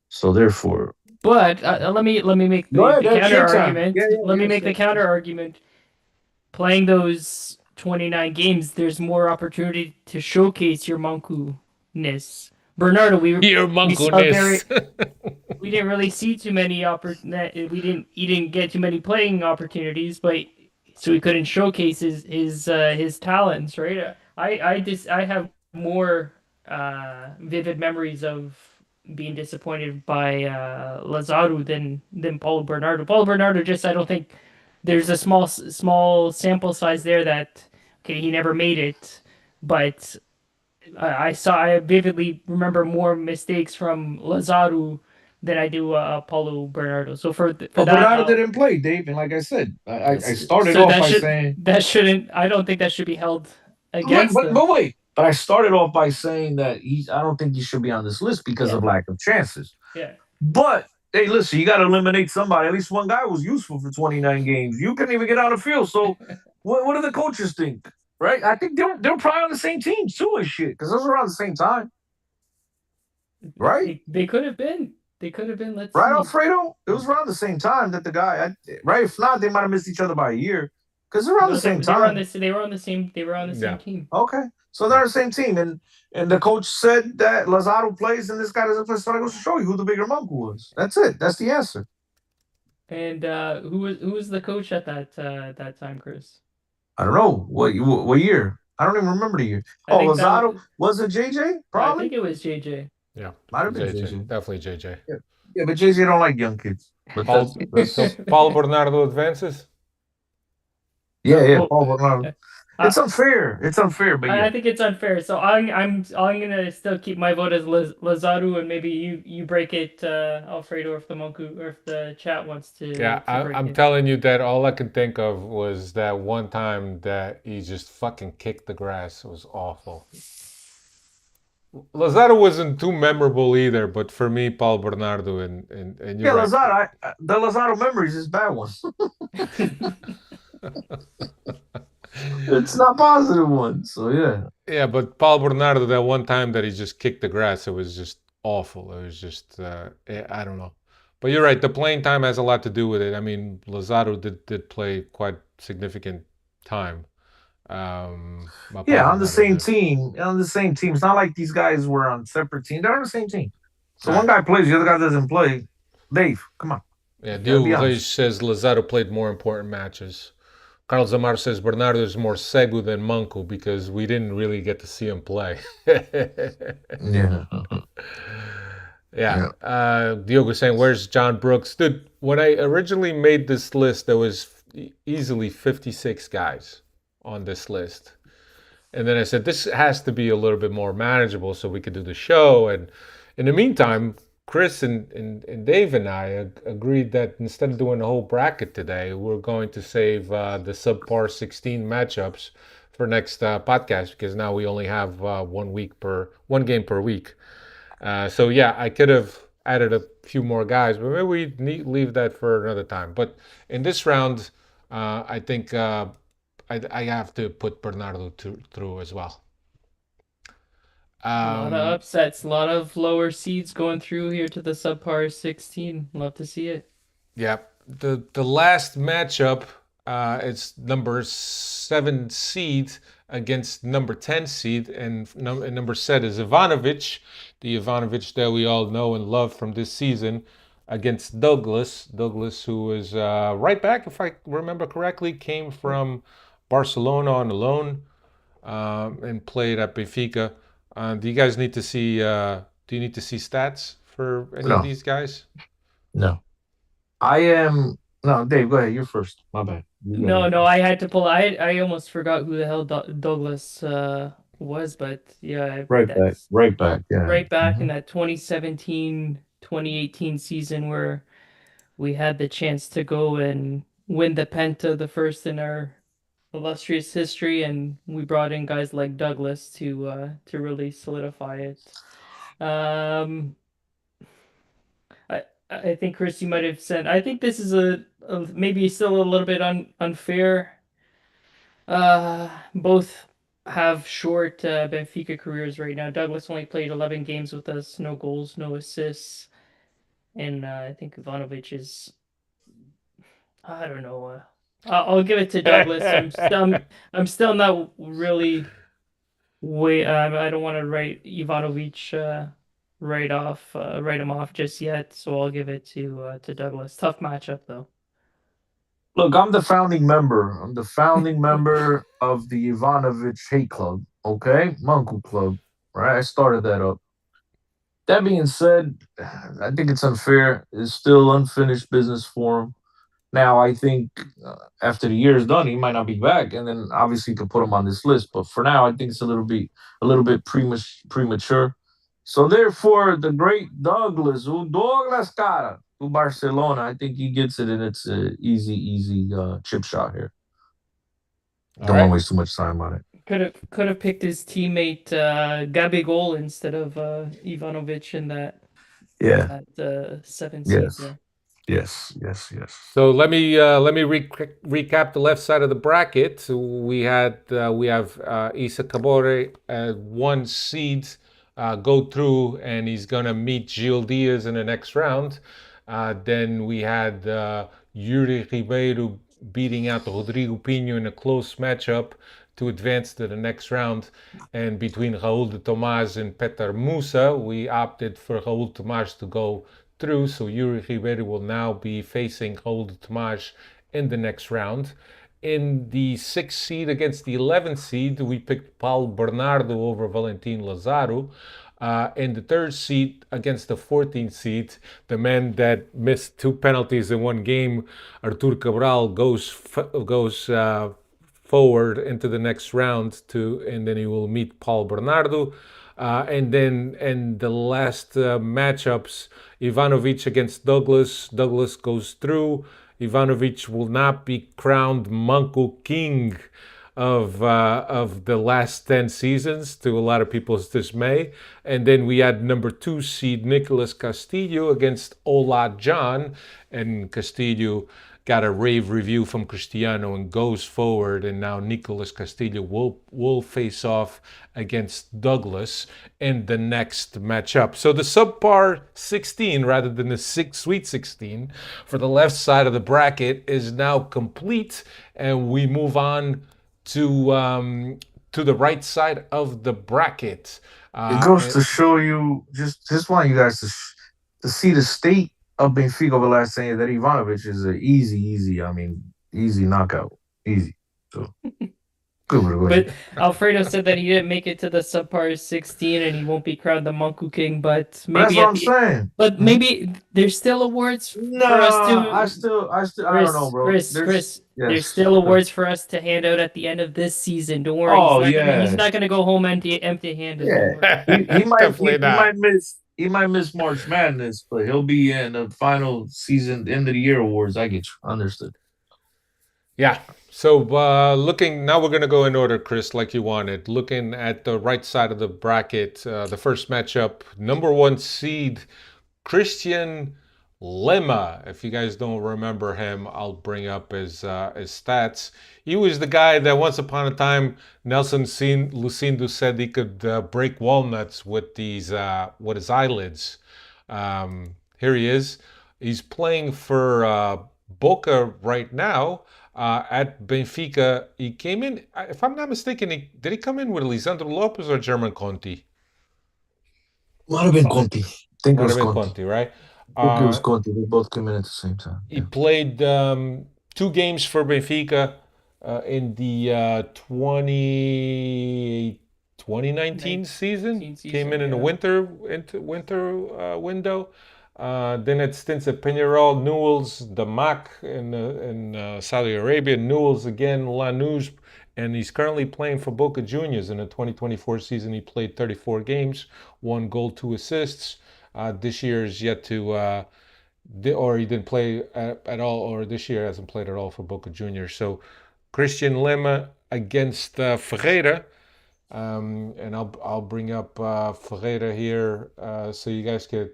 So therefore, but let me make go ahead. the That's counter your time. Yeah, argument. Let yeah, me yes, make the yes, counter yes. argument. Playing those 29 games, there's more opportunity to showcase your Manco-ness. Bernardo, your we saw monkoness. we didn't really see too many we didn't he didn't get too many playing opportunities, but so he couldn't showcase his talents, right? I have more vivid memories of being disappointed by Lazaro than Paulo Bernardo. Paulo Bernardo, just I don't think there's a small sample size there that okay, he never made it, but I vividly remember more mistakes from Lazaro than I do Paulo Bernardo. So for But that, Bernardo didn't play, Dave, and like I said, I started so off by saying. that shouldn't I don't think that should be held Wait, against but, them. but wait. But I started off by saying that I don't think he should be on this list because Yeah, of lack of chances. yeah. But hey, listen, you got to eliminate somebody. At least one guy was useful for 29 games. You couldn't even get on the field. So what do the coaches think? Right? I think they're probably on the same team too and shit because those were around the same time, right? They could have been. They could have been. Let's Right, see. Alfredo? It was around the same time that the guy, right? If not, they might have missed each other by a year because they're around the No, same they were on time. this. They were on the same. They were on the same Yeah. team. Okay. So they're on the same team. And the coach said that Lazaro plays and this guy doesn't play. So I goes to show you who the bigger monk was. That's it. That's the answer. And who was the coach at that time, Chris? I don't know. What year? I don't even remember the year. I Oh, think that Lazaro. was. Was it JJ? I Probably. think it was JJ. Yeah, Might have been JJ, JJ. definitely JJ. Yeah. Yeah, but JJ don't like young kids. But So that's Paulo Bernardo advances. yeah, Oh, Paul Bernardo. I, It's unfair. It's unfair, but I yeah. think it's unfair. So I'm gonna still keep my vote as Lazaro, and maybe you break it, Alfredo, or if the Monku or if the chat wants Yeah, to break I'm it. telling you that all I can think of was that one time that he just fucking kicked the grass. It was awful. Lazaro wasn't too memorable either, but for me, Paulo Bernardo and you're Yeah, right. Lazaro. The Lazaro memories is bad one. It's not positive one. So yeah. Yeah, but Paulo Bernardo, that one time that he just kicked the grass, it was just awful. It was just, I don't know. But you're right, the playing time has a lot to do with it. I mean, Lazaro did play quite significant time. But Paulo Yeah, on the Bernardo same did. team. On the same team. It's not like these guys were on separate teams. They're on the same team. So All one right. guy plays, the other guy doesn't play. Dave, come on. Yeah, Gotta be Diogo Reis honest. says Lazaro played more important matches. Carlos Amar says Bernardo is more Segu than Manco because we didn't really get to see him play. Yeah. Yeah. Yeah. Diogo saying, "Where's John Brooks?" Dude, when I originally made this list, there was easily 56 guys on this list, and then I said this has to be a little bit more manageable so we could do the show. And in the meantime, Chris and Dave and I agreed that instead of doing the whole bracket today, we're going to save the subpar 16 matchups for next podcast because now we only have 1 game per week. So yeah, I could have added a few more guys, but maybe we leave that for another time. But in this round, I think I have to put Bernardo through as well. A lot of upsets, a lot of lower seeds going through here to the subpar 16. Love to see it. Yeah, the last matchup, it's number 7 seed against number 10 seed, and number 7 is Ivanovic, the Ivanovic that we all know and love from this season, against Douglas. Douglas, who is right back, if I remember correctly, came from Barcelona on a loan and played at Benfica. Do you guys need to see? Do you need to see stats for any of No, these guys? no. I am no, Dave. Go ahead. You're first. My bad. You go No, ahead. no, I had to pull. I almost forgot who the hell Douglas was, but yeah, Right back. that's Right back. Yeah. right back in Mhm. that 2017, 2018 season where we had the chance to go and win the Penta, the first in our illustrious history, and we brought in guys like Douglas to really solidify it. Um, I think Chris, you might have said. I think this is a maybe still a little bit unfair. Both have short Benfica careers right now. Douglas only played 11 games with us, no goals, no assists, and I think Ivanovic is. I don't know. I'll give it to Douglas. I'm still not really way. I don't want to write Ivanovic write him off just yet. So I'll give it to Douglas. Tough matchup though. Look, I'm the founding member. I'm the founding member of the Ivanovic Hate Club. Okay, Manco Club. Right, I started that up. That being said, I think it's unfair. It's still unfinished business for him. Now, I think after the year is done, he might not be back, and then obviously you can put him on this list. But for now, I think it's a little bit premature. So therefore, the great Douglas, who Douglas cara, who Barcelona, I think he gets it, and it's an easy chip shot here. All Don't want to right. waste too much time on it. Could have picked his teammate Gabigol instead of Ivanovic in Yeah. that 7 seed Yes. there. Yes. So let me recap the left side of the bracket. We have Isa Cabore 1 seed go through, and he's gonna meet Gil Diaz in the next round. Then we had Yuri Ribeiro beating out Rodrigo Pinho in a close matchup to advance to the next round. And between Raul de Tomas and Petar Musa, we opted for Raul Tomas to go through. So Yuri Ribeiro will now be facing Raul de Tomas in the next round. In the 6th seed against the 11th seed, we picked Paulo Bernardo over Valentin Lazaro. In the 3rd seed against the 14th seed, the man that missed 2 penalties in 1 game, Artur Cabral, goes forward into the next round and then he will meet Paul Bernardo. And then in the last matchups, Ivanovic against Douglas. Douglas goes through. Ivanovic will not be crowned Manco King of the last 10 seasons, to a lot of people's dismay. And then we had number 2 seed Nicolas Castillo against Ola John, and Castillo got a rave review from Cristiano and goes forward, and now Nicolas Castillo will face off against Douglas in the next matchup. So the subpar 16 rather than the Sweet 16 for the left side of the bracket is now complete, and we move on to the right side of the bracket. It goes to show you, just want you guys to see the state of Benfica over the last 10 years, that Ivanovic is an easy. I mean, easy knockout, easy. So good, go But ahead. Alfredo said that he didn't make it to the subpar 16 and he won't be crowned the Manco King, but That's maybe what at I'm the saying. but maybe there's still awards for us Nah, to I don't know, bro. Chris, there's Yes. still awards for us to hand out at the end of this season. Don't worry, Oh he's yeah, not gonna go home empty handed. yeah. Don't worry. He Definitely he not. might miss. He might miss March Madness, but he'll be in the final season, end of the year awards. I get you. Understood. Yeah. So looking now, we're gonna go in order, Chris, like you wanted. Looking at the right side of the bracket, the first matchup, number one seed Christian Lema. If you guys don't remember him, I'll bring up his stats. He was the guy that once upon a time Nelson Lucindo said he could break walnuts with these with his eyelids. Here he is. He's playing for Boca right now. At Benfica, he came in. If I'm not mistaken, did he come in with Lisandro Lopez or German Conti? Might have been Conti. I think it Might have was been Conti. Conti, right? I think it was Uh, Conti. They both came in at the same time. he Yeah. played two games for Benfica in the 2019 season. Came in the yeah. winter window. Then it stints at Peñarol, Newell's, the MAC in Saudi Arabia, Newell's again, Lanús, and he's currently playing for Boca Juniors in the 2024 season. He played 34 games, 1 goal, 2 assists. This year is yet to or he didn't play at all, or this year hasn't played at all for Boca Juniors. So Christian Lema against Ferreira, and I'll bring up Ferreira here so you guys could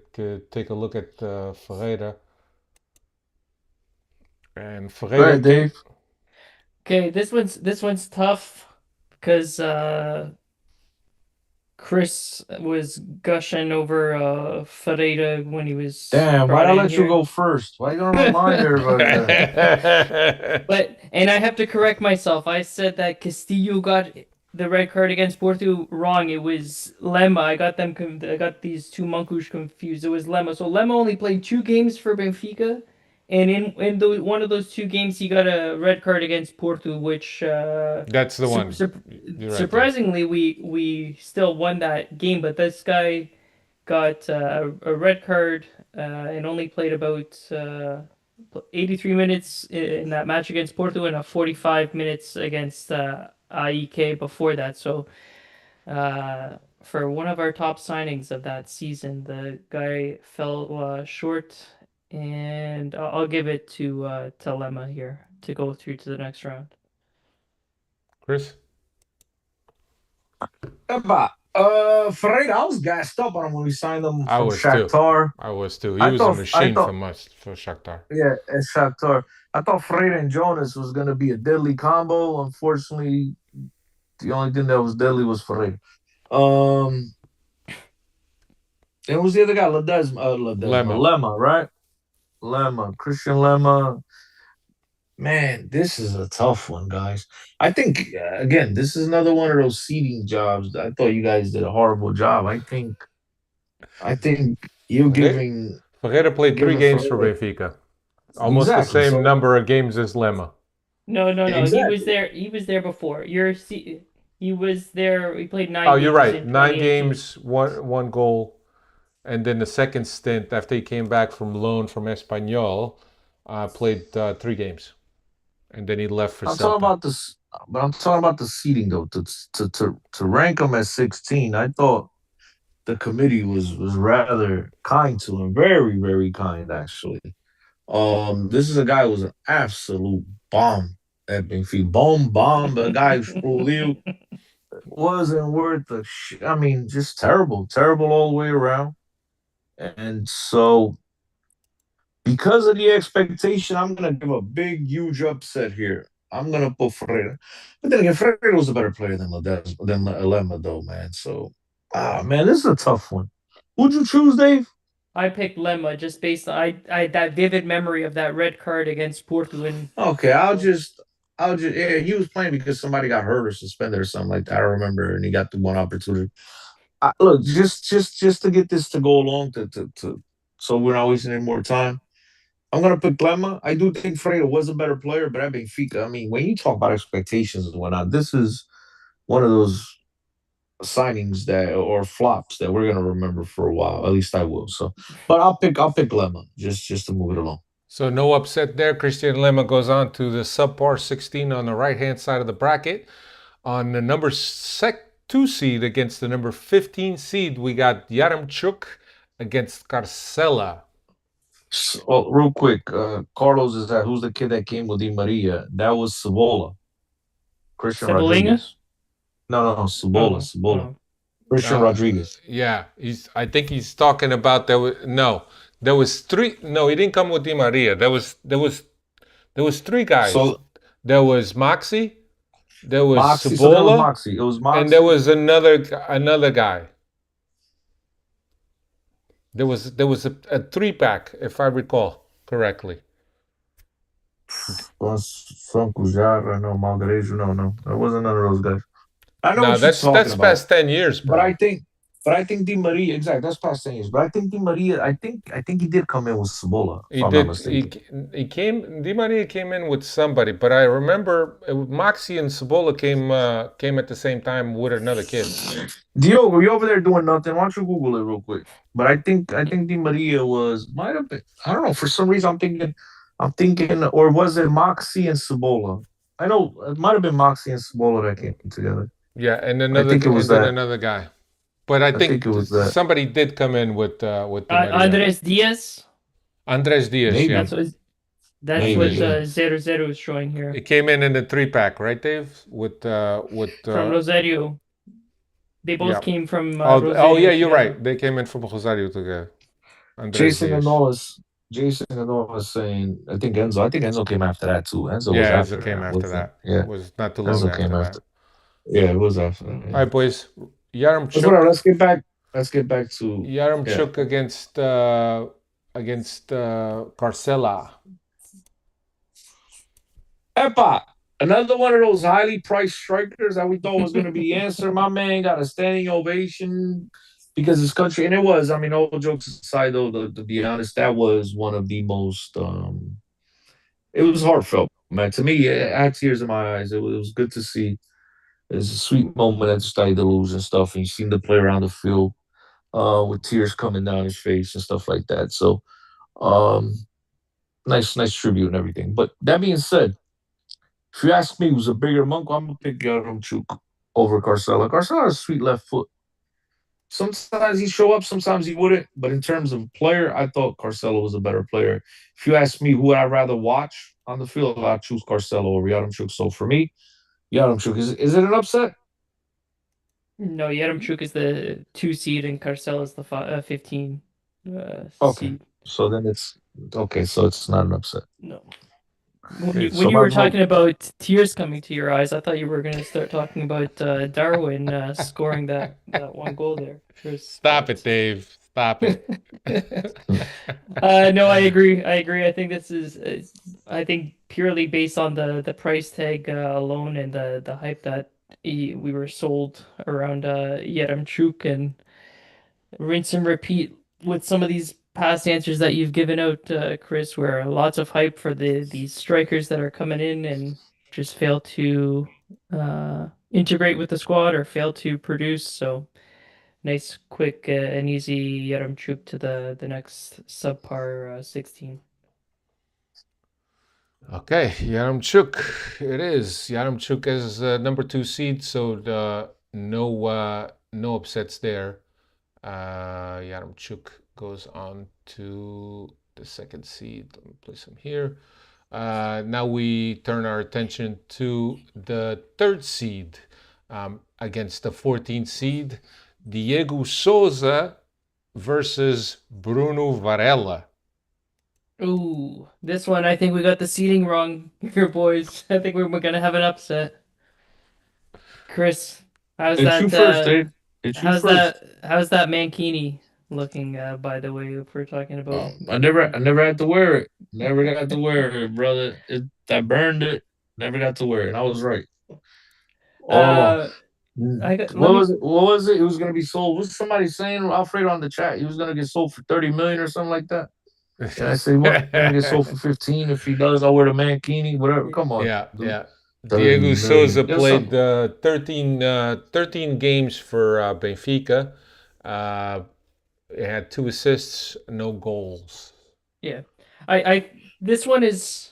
take a look at Ferreira. And Go Ferreira ahead, came. Dave. Okay, this one's tough because Chris was gushing over Ferreira when he was Damn, why'd brought I in let you here. go first? Why you gonna remind everybody that? And I have to correct myself. I said that Castillo got the red card against Porto wrong. It was Lema. I got these two Monkus confused. It was Lema. So Lema only played 2 games for Benfica, and one of those 2 games he got a red card against Porto, which That's the one. You're right there. surprisingly we still won that game. But this guy got a red card and only played about 83 minutes in that match against Porto and 45 minutes against AEK before that. So for one of our top signings of that season, the guy fell short, and I'll give it to Lemma here to go through to the next round. Chris? Ferreira, I was gassed up on him when we signed him I from was too. Shakhtar. I was too. He I was a thought- machine I thought- for Shakhtar. Yeah, at Shakhtar. I thought Ferreira and Jonas was gonna be a deadly combo. Unfortunately, the only thing that was deadly was Ferreira. And was the other guy? Lemma, right? Lemma, Christian Lemma. Man, this is a tough one, guys. I think again, this is another one of those seeding jobs. I thought you guys did a horrible job. I think you're giving Ferreira played 3 Give it games for Ferreira. Benfica. Almost Exactly, the same so- number of games as Lema. No. Exactly. He was there before. He was there. He played 9 Oh, games you're right. in 9 2018. games, one goal, and then the second stint after he came back from loan from Espanyol, played 3 games, and then he left for I'm Celta. talking about this, but I'm talking about the seating though. To rank him at 16, I thought the committee was rather kind to him, very very kind actually. This is a guy who was an absolute bomb at Benfica, bomb. The guy who wasn't worth a I mean, just terrible all the way around. And so, because of the expectation, I'm gonna give a big, huge upset here. I'm gonna put Ferreira, but then again, Ferreira was a better player than Lemma, though, man. So, man, this is a tough one. Who'd you choose, Dave? I picked Lemma just based on I had that vivid memory of that red card against Porto and Okay, yeah, he was playing because somebody got hurt or suspended or something like that. I remember, and he got the one opportunity. Look, just to get this to go along, so we're not wasting any more time. I'm gonna pick Lemma. I do think Freire was a better player, but at Benfica, I mean, when you talk about expectations and whatnot, this is one of those signings that or flops that we're gonna remember for a while. At least I will. So, but I'll pick Lemma just to move it along. So no upset there. Christian Lema goes on to the subpar 16 on the right-hand side of the bracket. On the number 2 seed against the number 15 seed, we got Yaremchuk against Carcela. Real quick, Carlos is that who's the kid that came with Di Maria? That was Cibola, Christian Cebolinha? Rodriguez. No, Oh, Cibola, oh. Christian Rodriguez. Yeah, I think he's talking about there was three. No, he didn't come with Di Maria. There was three guys. So There was Moxie, there was Moxie. So that was Cibola, Moxie. It was and there Moxie. was another guy. There was a three pack, if I recall correctly. Franco Jarra, no, Malgarejo, no. It wasn't none of those guys. I know No, what you're talking that's about. past 10 years, But I bro. think, but I think Di Maria, exactly. That's past 10 years. But I think Di Maria, I think he did come in with Cibola, if He I'm not did. He mistaken. he came. Di Maria came in with somebody, but I remember Moxie and Cibola came at the same time with another kid. Diogo, you over there doing nothing? Why don't you Google it real quick? But I think Di Maria might have been. I don't know. For some reason, I'm thinking, or was it Moxie and Cibola? I know it might have been Moxie and Cibola that came together. Yeah, and I think it was then that. another guy. But I I think it think was that. somebody did come in with Di Maria. Andres Diaz? Andres Diaz, yeah. That's Maybe, what that's maybe, what yeah. 00 is showing here. It came in the three pack, right, Dave? From Rosario. They both yeah. came from Oh Rosario yeah, you're together. right. They came in from Rosario together. Andres Jason Diaz. Ganolis. Jason Ganolis saying, I think Enzo. I think Enzo came after that too. Enzo was Yeah, Ezra after came that, after wasn't that. it? Yeah, Was not too long Enzo came after that. after. Yeah, it was after that. All Yeah. right, boys. That's whatever. Yaramchuk. Let's get back. Let's get back to yeah. Yaramchuk against Carcela. Epa, another one of those highly priced strikers that we thought was going to be the answer. My man got a standing ovation because his country, and it was. I mean, all jokes aside, though, to be honest, that was one of the most. It was heartfelt, man. To me, I had tears in my eyes. It was good to see. It was a sweet moment at the Stade de Luz and stuff, and you seen the play around the field with tears coming down his face and stuff like that. So, um, nice tribute and everything. But that being said, if you ask me who's a bigger Monk, I'm gonna pick Yaramchuk over Carcella. Carcella has a sweet left foot. Sometimes he show up, sometimes he wouldn't. But in terms of player, I thought Carcelo was a better player. If you ask me who would I rather watch on the field, I'd choose Carcelo over Yaramchuk. So for me, Yaramchuk is it an upset? No, Yaremchuk is the 2 seed and Carcel is the 15 Okay, seed. so then it's okay. So it's not an upset. No. Okay, When So you my were vote. talking about tears coming to your eyes, I thought you were going to start talking about Darwin scoring that one goal there, Chris. Stop it, Dave. Stop it. No, I agree. I think this is, I think purely based on the price tag alone and the hype that we were sold around Yaremchuk, and rinse and repeat with some of these past answers that you've given out, Chris, where lots of hype for these strikers that are coming in and just fail to integrate with the squad or fail to produce. So nice, quick, and easy Yaremchuk to the next subpar 16. Okay, Yaramchuk. It is. Yaramchuk is number 2 seed, so no upsets there. Yaramchuk goes on to the 2nd seed. Let me place him here. Now we turn our attention to the 3rd seed against the 14th seed, Diego Souza versus Bruno Varela. Ooh, this one, I think we got the seating wrong here, boys. I think we're gonna have an upset. Chris, how's It's you that? first, Dave. It's you first. How's that Mankini looking? By the way, if we're talking about, I never had to wear it. Never got to wear it, brother. I burned it. Never got to wear it. And I was right. Oh, uh, I got let what me. was it? What was it? It was gonna be sold. Was somebody saying Alfredo on the chat? He was gonna get sold for 30 million or something like that. And I said, "What? Gonna get sold for 15? If he does, I'll wear the mankini, whatever. Come on, Yeah, dude. yeah. 30 Diego Souza million. Yes, played 13 games for Benfica. He had 2 assists, no goals. Yeah, I this one is.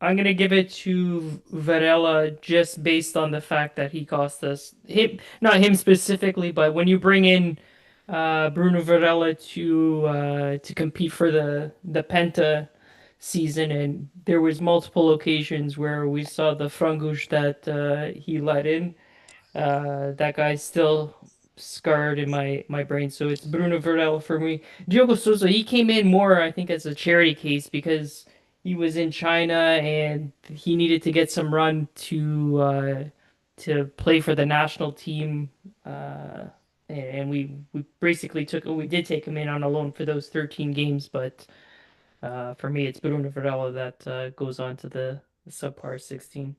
I'm gonna give it to Varela just based on the fact that he cost us him, not him specifically, but when you bring in Bruno Varela to compete for the Penta season, and there was multiple occasions where we saw the Frangush that he let in. That guy's still scarred in my brain, so it's Bruno Varela for me. Diogo Souza, he came in more, I think, as a charity case because he was in China and he needed to get some run to play for the national team. And we basically we did take him in on a loan for those 13 games, but for me, it's Bruno Varela that goes on to the subpar 16.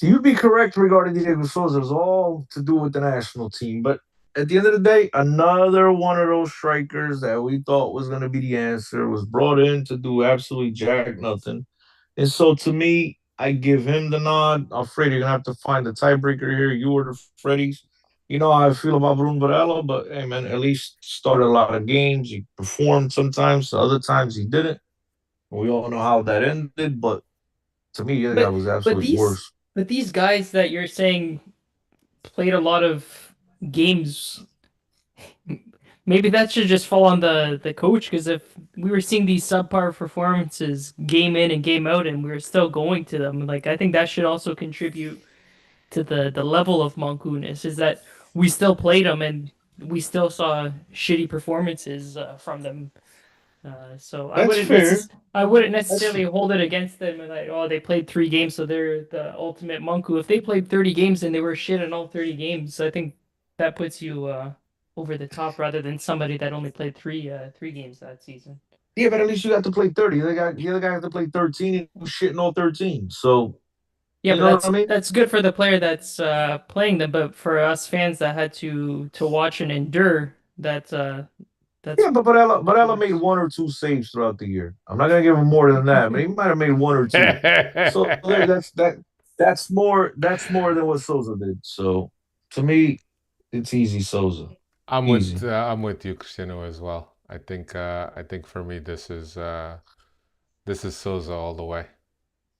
You'd be correct regarding Diego Souza. It was all to do with the national team. But at the end of the day, another one of those strikers that we thought was going to be the answer was brought in to do absolutely jack nothing. And so to me, I give him the nod. I'm afraid you're going to have to find the tiebreaker here. You or the Freddies. You know how I feel about Bruno Varela, but hey, man, at least started a lot of games. He performed sometimes, other times he didn't. We all know how that ended, but to me, the guy But was but absolutely these worse. but these guys that you're saying played a lot of games, maybe that should just fall on the coach because if we were seeing these subpar performances game in and game out and we were still going to them, like I think that should also contribute to the level of Monkunis is that we still played them and we still saw shitty performances from them. So That's fair. I wouldn't That's necessarily hold it against them and like, oh, they played 3 games, so they're the ultimate Monku. If they played 30 games and they were shit in all 30 games, I think that puts you over the top rather than somebody that only played 3 games that season. yeah, but at least you got to play 30. The other guy had to play 13 and was shitting all 13. So Yeah, you but know what I mean? that's good for the player that's playing them, but for us fans that had to watch and endure, that's Yeah, but Barella made worse. one or two saves throughout the year. I'm not gonna give him more than that, but he might have made one or two. So there, that's more than what Souza did. So to me, it's easy Souza. Easy. I'm with you, Cristiano, as well. I think for me this is Souza all the way.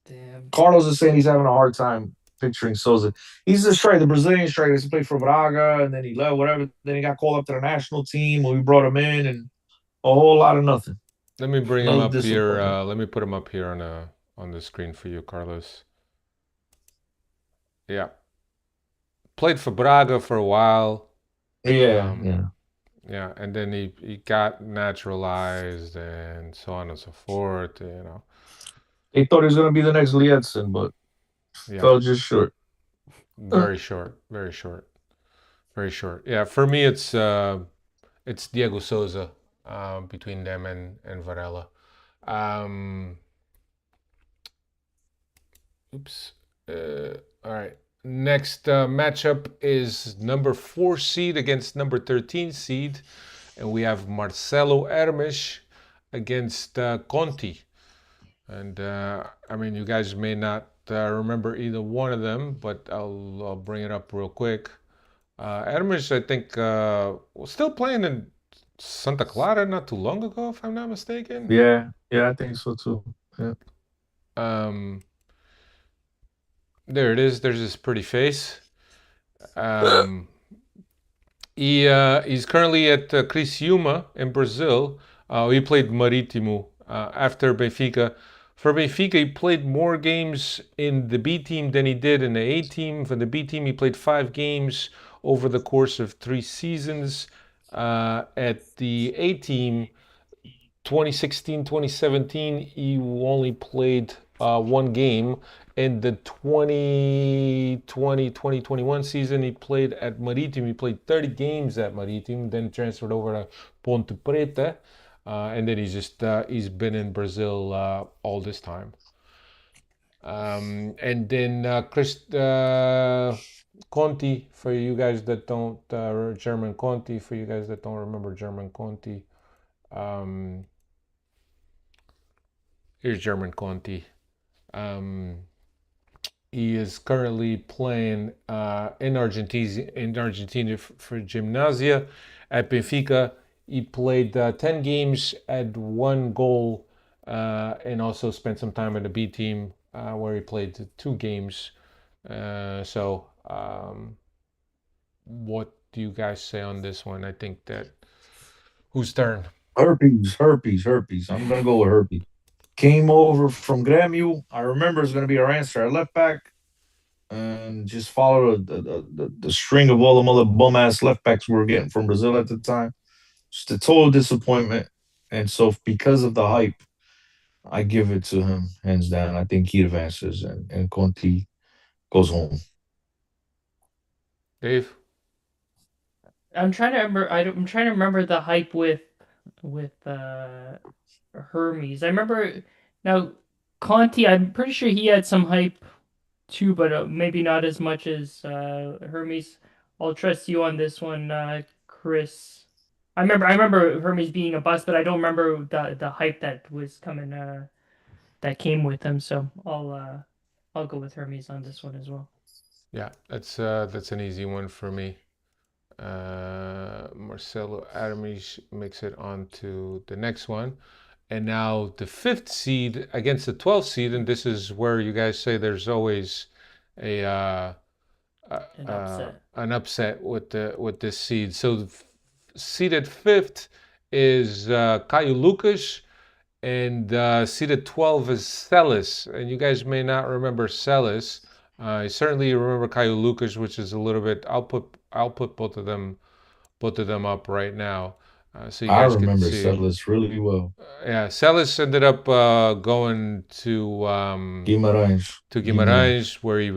Damn. Carlos is saying he's having a hard time picturing Souza. He's the striker, the Brazilian striker. He played for Braga, and then he left, whatever. Then he got called up to the national team, and we brought him in, and a whole lot of nothing. Let me bring him No up here. disappointment. Let me put him up here on the screen for you, Carlos. Yeah, played for Braga for a while. Yeah, Um, yeah. yeah, and then he got naturalized and so on and so forth. You know, They thought he was going to be the next Lietzen, but yeah, fell just short. very short, very short, very short. Yeah, for me it's Diego Souza between them and Varela. Um, oops. All right. Next matchup is number 4 seed against number 13 seed, and we have Marcelo Hermes against Conti. And I mean, you guys may not remember either one of them, but I'll bring it up real quick. Hermes, I think, was still playing in Santa Clara not too long ago, if I'm not mistaken. Yeah, yeah, I think so too. Yeah. Um, there it is. There's his pretty face. Um, he's currently at Criciúma in Brazil. He played Marítimo after Benfica. For Benfica, he played more games in the B team than he did in the A team. For the B team, he played 5 games over the course of 3 seasons. At the A team, 2016, 2017, he only played 1 game. In the 2020, 2021 season, he played at Marítimo. He played 30 games at Marítimo, then transferred over to Ponte Preta. And then he's been in Brazil all this time. And then Conti, for you guys that don't German Conti, for you guys that don't remember German Conti. Um, Here's German Conti. Um, he is currently playing in Argentina for Gimnasia. At Benfica, he played 10 games, had 1 goal, and also spent some time in the B team where he played 2 games. So, what do you guys say on this one? I think that whose turn? Herpes. I'm gonna go with herpes. Came over from Grêmio. I remember it's gonna be our answer at left back, and just followed the string of all the other bum ass left backs we were getting from Brazil at the time. Just a total disappointment. And so because of the hype, I give it to him hands down. I think he advances and Conti goes home. Dave? I'm trying to remember. I'm trying to remember the hype with Hermes. I remember now Conti. I'm pretty sure he had some hype too, but maybe not as much as Hermes. I'll trust you on this one, Chris. I remember Hermes being a bust, but I don't remember the hype that was coming that came with him. So I'll go with Hermes on this one as well. Yeah, that's an easy one for me. Marcelo Aramis makes it on to the next one. And now the fifth seed against the 12th seed, and this is where you guys say there's always a an upset with this seed. So seeded fifth is Caio Lucas, and seeded 12 is Celis. And you guys may not remember Celis. I certainly remember Caio Lucas, which is a little bit. I'll put both of them up right now, so you I guys could remember see. Settlers really well. Yeah, Celis ended up going Guimarães. to Guimarães, where he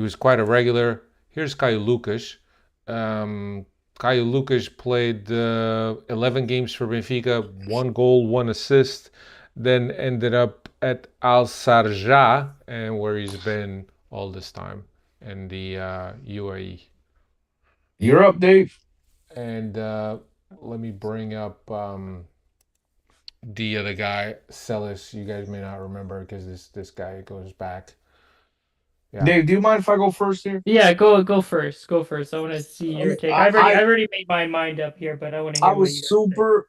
was quite a regular. Here's Caio Lucas. Caio Lucas played 11 games for Benfica, 1 goal, 1 assist, then ended up at Al Sarja, and where he's been all this time in the UAE. You're up, Dave. And let me bring up the other guy, Celis. You guys may not remember because this guy goes back. Yeah. Dave, do you mind if I go first here? Yeah, go first. Go first. I want to see your take. I've already made my mind up here, but I want to I hear what you was got to say. super.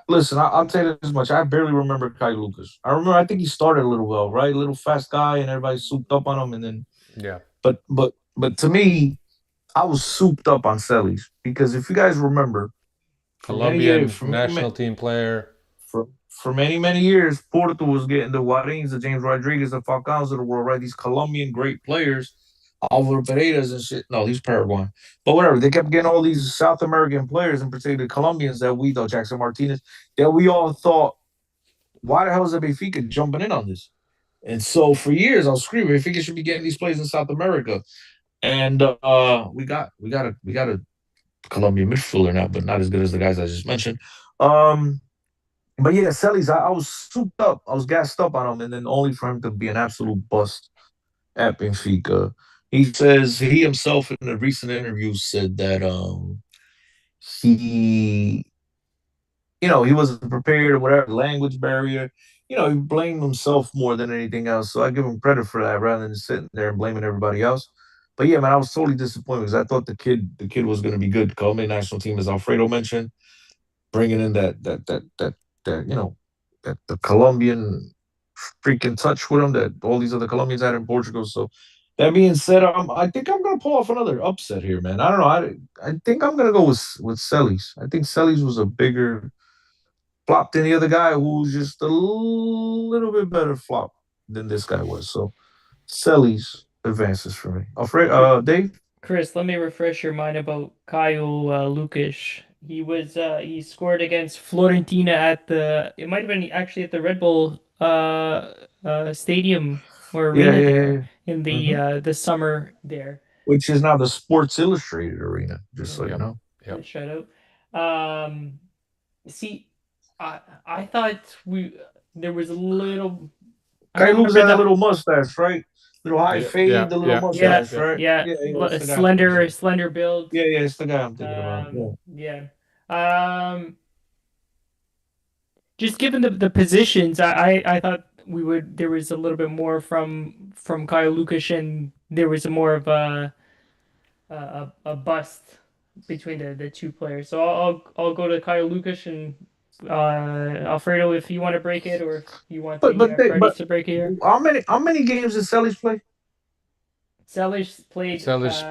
Listen, I'll tell you this much. I barely remember Kai Lucas. I remember. I think he started a little well, right? A little fast guy, and everybody souped up on him. And then, Yeah. but to me, I was souped up on Celis because if you guys remember, for many years, Colombian national team player. for many years, Porto was getting the Guarins, the James Rodriguez, the Falcaos of the world, right? These Colombian great players, Alvaro Pereiras and shit. No, he's Paraguayan, but whatever. They kept getting all these South American players, in particular Colombians that we thought Jackson Martinez, that we all thought, why the hell is the Benfica jumping in on this? And so for years, I was screaming, Benfica should be getting these players in South America. And we got a Colombian midfielder now, but not as good as the guys I just mentioned. Um, but yeah, Celis, I was souped up. I was gassed up on him, and then only for him to be an absolute bust at Benfica. He says he himself in a recent interview said that he he wasn't prepared or whatever, language barrier. He blamed himself more than anything else. So I give him credit for that rather than sitting there and blaming everybody else. But yeah, man, I was totally disappointed because I thought the kid was going to be good. Colombian national team, as Alfredo mentioned, bringing in that that the Colombian freaking touch with him that all these other Colombians had in Portugal. So that being said, I think I'm gonna pull off another upset here, man. I don't know. I think I'm gonna go with Celis. I think Celis was a bigger flop than the other guy who was just a little bit better flop than this guy was. So Celis advances for me. Afraid, Dave. Chris, let me refresh your mind about Caio Lucas. He scored against Florentina at it might have been actually at the Red Bull stadium or Yeah, arena yeah, there yeah. in hmm the summer there. Which is now the Sports Illustrated arena, just so Yeah, you Yep. know. the Yep. shutout. See, I thought there was a little. I Kai Luz remember had that the little mustache, right? Little high Yeah. fade, Yeah. the little Yeah. Yeah. yeah mustache, Yeah. right? yeah Yeah, yeah, it's the guy I'm thinking slender about. slender build. Yeah, it's the guy I'm thinking about. Yeah. Yeah. Um, just given the positions, I thought we would there was a little bit more from Kyle Lucas, and there was a more of a bust between the two players. So I'll go to Kyle Lucas and Alfredo if you want to break it, or if you want But the but they, parties but to break it here. how many games did Celis play? Sellers played Sellers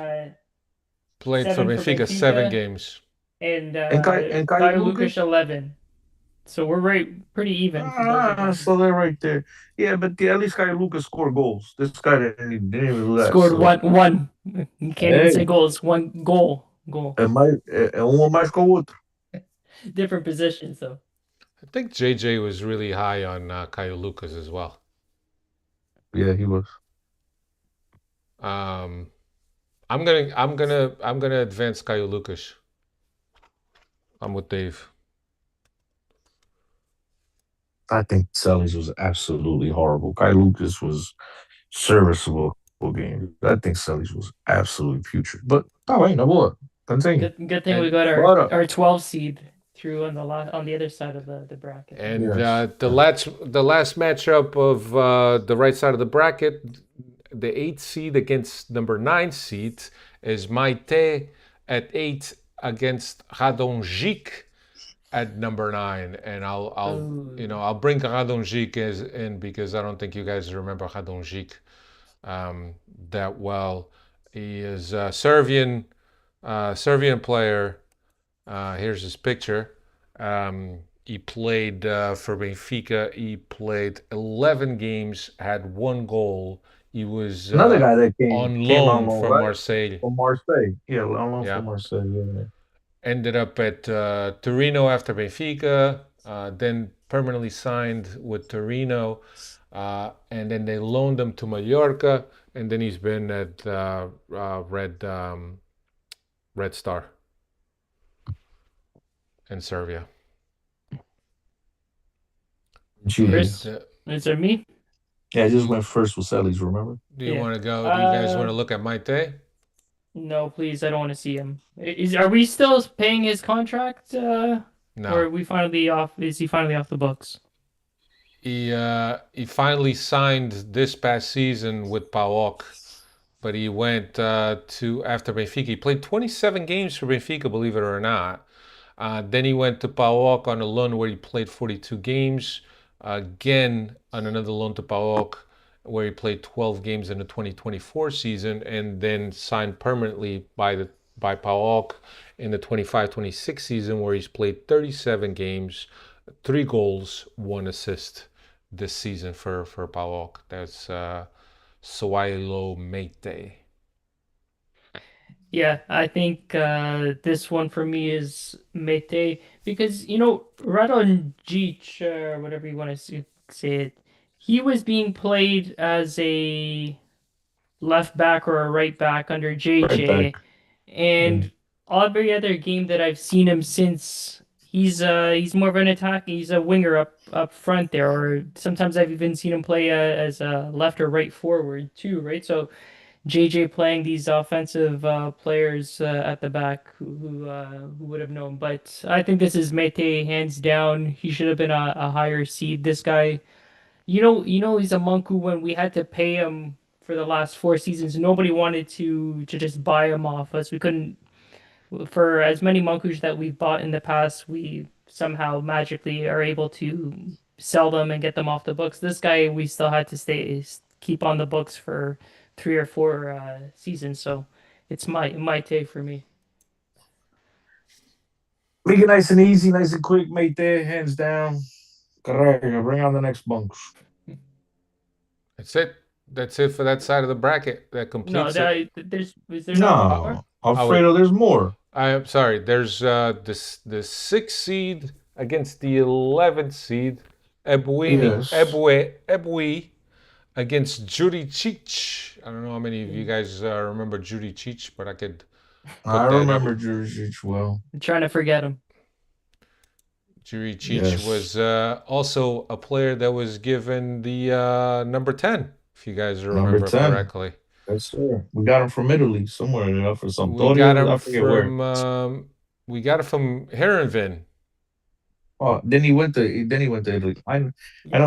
Played for 7 for Benfica 7 Benfica, games. and And Caio Caio Lucas Lucas. 11. So we're pretty even for both of them. So they're right there. Yeah, but at least Caio Lucas scored goals. This guy didn't even do that. Scored So one. You can't even say hey, goals. One goal. Goal. um mais com o outro. Different positions though. I think JJ was really high on Caio Lucas as well. Yeah, he was. Um, I'm gonna advance Caio Lucas. I'm with Dave. I think Selly's was absolutely horrible. Kai Lucas was serviceable game. I think Selly's was absolutely putrid. But oh wait, no what? Continue. Good thing we And got What our 12 seed through on the other side of the bracket there. and Yes. the last matchup of the right side of the bracket, the 8th seed against number 9 seed is Maite at 8 against Radonjic at number 9, and I'll bring Radonjic in because I don't think you guys remember Radonjic that well. He is a Serbian player. Here's his picture. He played for Benfica. He played 11 games, had 1 goal. He was Another guy that on came on loan loan, from right? Marseille. From Marseille. Yeah, on loan Yeah. from Marseille. Yeah. Ended up at Torino after Benfica, then permanently signed with Torino, and then they loaned him to Mallorca, and then he's been at Red Star in Serbia. Chris, And, is it me? Yeah, I just went first with Selly's, remember? do you Yeah. want to go? Do you guys want to look at Maite? No, please, I don't want to see him. Are we still paying his contract? Or are No. we finally off? Is he finally off the books? He finally signed this past season with PAOK, but he went to after Benfica. He played 27 games for Benfica, believe it or not. Then he went to PAOK on a loan where he played 42 games. Again, on another loan to PAOK where he played 12 games in the 2024 season, and then signed permanently by PAOK in the 25-26 season where he's played 37 games, 3 goals, 1 assist this season for PAOK. That's Suwailo Meite. Yeah, I think this one for me is Mete because Radon Jic, or whatever you want to say it, he was being played as a left back or a right back under Right back. JJ, and every other game that I've seen him since, he's more of an attack. He's a winger up front there, or sometimes I've even seen him play as a left or right forward too, right? So JJ playing these offensive players at the back who would have known. But I think this is Mete hands down. He should have been a higher seed. This guy, he's a Manco. When we had to pay him for the last 4 seasons, nobody wanted to just buy him off us. We couldn't, for as many Mancu's that we've bought in the past, we somehow magically are able to sell them and get them off the books. This guy, we still had to keep on the books for 3 or 4 seasons. So it's my take for me. Make it nice and easy, nice and quick, mate there, hands down. Carrega, bring on the next bunks. That's it. That's it for that side of the bracket. That No, completes it. is there not more? No, Alfredo, there's more. I'm sorry. There's the 6th seed against the 11th seed. Yes. Ebwe against Juricic. I don't know how many of you guys remember Juricic, but I could I that up. remember Juricic well. I'm trying to forget him. Juricic Yes. was also a player that was given the number 10, if you guys Number remember 10. correctly. Yes, sir. We got him from Italy somewhere, for some We got him I forget where. we got it from Herenveen. Oh, then he went to Italy. I know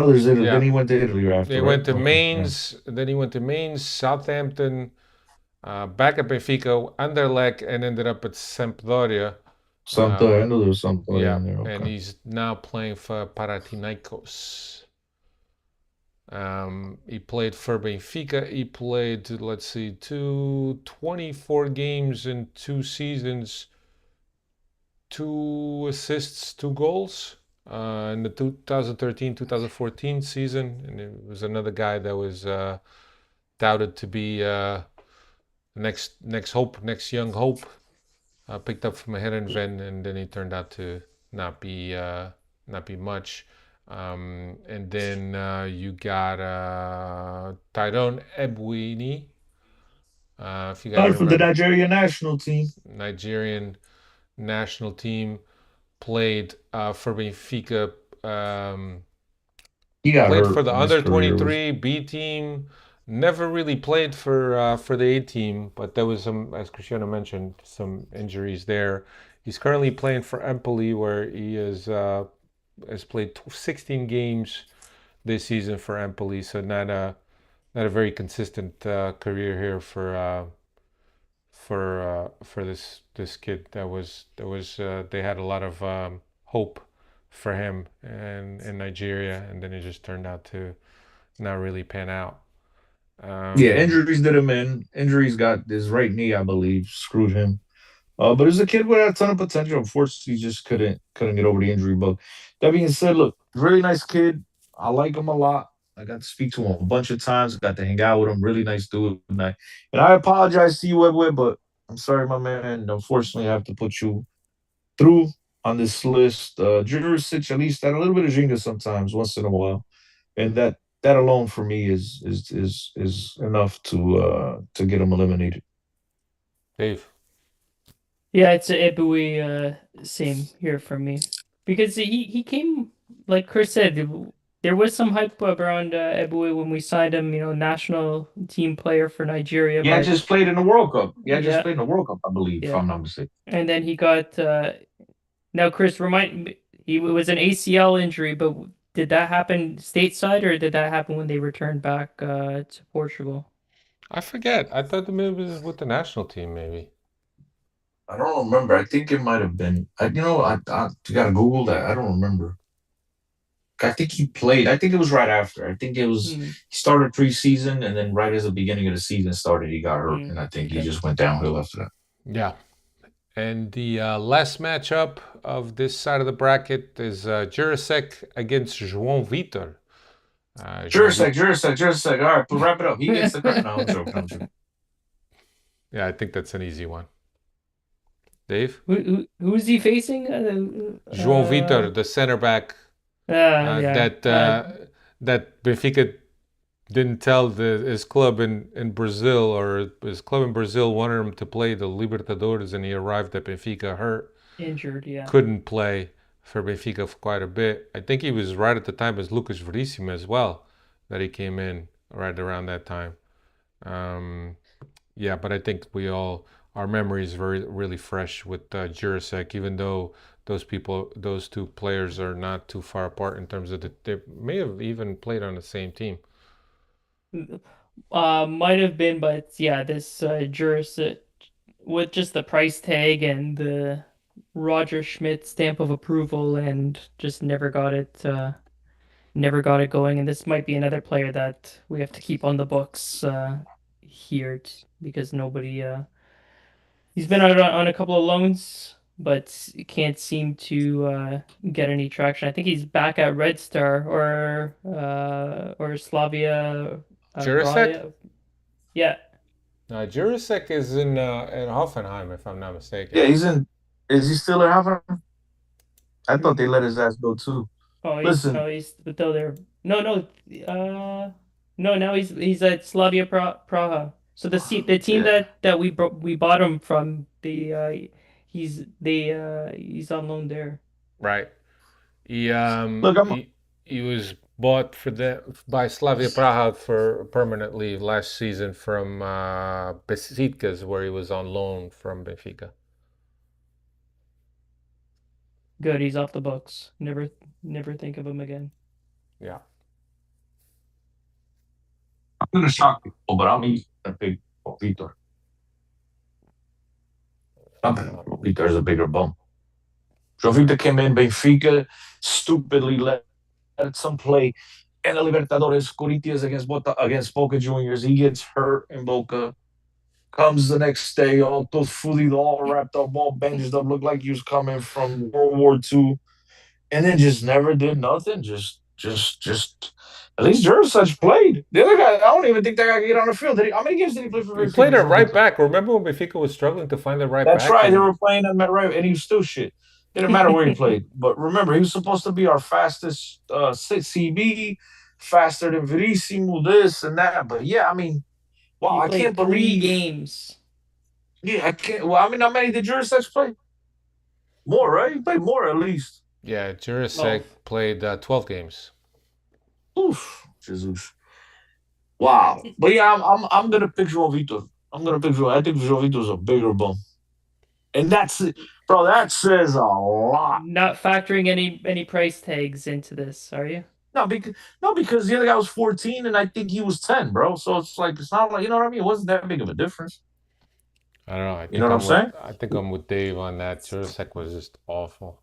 there's Italy. Yeah. Then he went to Italy after. They right? went to Okay, Mainz, then he went to Mainz, Southampton, back at Benfica, Anderlecht, and ended up at Sampdoria. Sampdoria. I know there was Sampdoria Yeah, in there. and Okay. he's now playing for Panathinaikos. He played for Benfica. He played, let's see, 24 games in 2 seasons, 2 assists, 2 goals. In the 2013-2014 season, and it was another guy that was touted to be next hope, next young hope. Picked up from a Herenven, and then he turned out to not be not be much. And then you got Tyrone Ebwini, if you guys From the remember, Nigerian national team. Nigerian national team, played for Benfica. He got Played for hurt the in his under career. Was 23 B team. Never really played for the A team, but there was some, as Cristiano mentioned, some injuries there. He's currently playing for Empoli, where he has played 16 games this season for Empoli. So not a very consistent career here for this kid. They had a lot of hope for him in Nigeria, and then it just turned out to not really pan out. Yeah, Um, injuries did him in. Injuries got his right knee, I believe, screwed him. But he's a kid with a ton of potential. Unfortunately, he just couldn't get over the injury bug. That being said, look, really nice kid. I like him a lot. I got to speak to him a bunch of times. Got to hang out with him. Really nice dude. And I apologize to you, Web, but I'm sorry, my man. Unfortunately, I have to put you through on this list. Jurisic at least had a little bit of Jenga sometimes, once in a while, and that alone for me is enough to get him eliminated. Dave, Yeah, it's a Ibui, same here for me. Because he came, like Chris said, there was some hype around Ibui when we signed him, national team player for Nigeria, Yeah, I but just played in the World Cup. Yeah, I just yeah, played in the World Cup, I believe, if yeah. I'm not mistaken. And then he got now Chris remind me, he it was an ACL injury, but did that happen stateside or did that happen when they returned back to Portugal? I forget. I thought the maybe it was with the national team, maybe. I don't remember. I think it might have been. I you gotta Google that. I don't remember. I think he played. I think it was right after. I think it was Hmm. he started preseason, and then right as the beginning of the season started, he got hurt, Hmm. and I think he Okay. just went downhill after that. Yeah. And the last matchup of this side of the bracket is Jurasek against João Vitor. João Vitor. Jurisec. All right, but wrap it up. He gets the credit. No, I'm joking. I'm joking. Yeah, I think that's an easy one. Dave? Who's he facing? João Vitor, the center back Yeah. that Benfica didn't tell his club in Brazil, or his club in Brazil wanted him to play the Libertadores, and he arrived at Benfica hurt, Injured, yeah. couldn't play for Benfica for quite a bit. I think he was right at the time as Lucas Verissimo as well, that he came in right around that time. Um, yeah, but I think our memory is very really fresh with Jurasek, even though those two players are not too far apart in terms of they may have even played on the same team. Might have been, but yeah, this Juris with just the price tag and the Roger Schmidt stamp of approval and just never got it going. And this might be another player that we have to keep on the books here because nobody he's been out on a couple of loans, but can't seem to get any traction. I think he's back at Red Star or Slavia Jurasek? Praia. Yeah, Jurasek is in Hoffenheim, if I'm not mistaken. Yeah, he's in. Is he still at Hoffenheim? I thought they Mm. let his ass go too. Oh, Listen, he's still there. No, no. Now he's at Slavia Praha. So the team yeah. that we bought him from he's on loan there. Right. He Look, I'm. he was bought by Slavia Praha for permanently last season from Besiktas, where he was on loan from Benfica. Good, he's off the books. Never think of him again. Yeah. I'm gonna shock people, but I'm eating a big Vitor. Vitor's a bigger bum. João Vitor came in, Benfica stupidly let some play. and the Libertadores. Corinthians against Boca Juniors. He gets hurt in Boca. Comes the next day, all todo fudido, all wrapped up, all bandaged up, looked like he was coming from World War II, and then just never did nothing. Just. At least Jurisic played. The other guy, I don't even think that guy could get on the field. How many games did he play for He Benfica, played at right Jovito? back. Remember when Benfica was struggling to find the right That's back? right. They And were playing him at right, and he was still shit. Didn't matter where he played. But remember, he was supposed to be our fastest CB, faster than Verissimo, this and that. But yeah, I mean, wow, He I can't played three believe. games. Yeah, I can't. Well, I mean, how many did Jurisic play? More, right? He played more at least. yeah, Oh, Jurasek played 12 games. Oof, Jesus. Wow. But yeah, I'm gonna pick João Vitor. I'm gonna pick João. I think João Vitor's a bigger bum. And that's it. Bro, that says a lot. not factoring any price tags into this, are you? No, because the other guy was 14 and I think he was 10, bro. So it's like it's not like you know what I mean? It wasn't that big of a difference. I don't know. You know what I'm saying? I think I'm with Dave on that. Jurasek was just awful.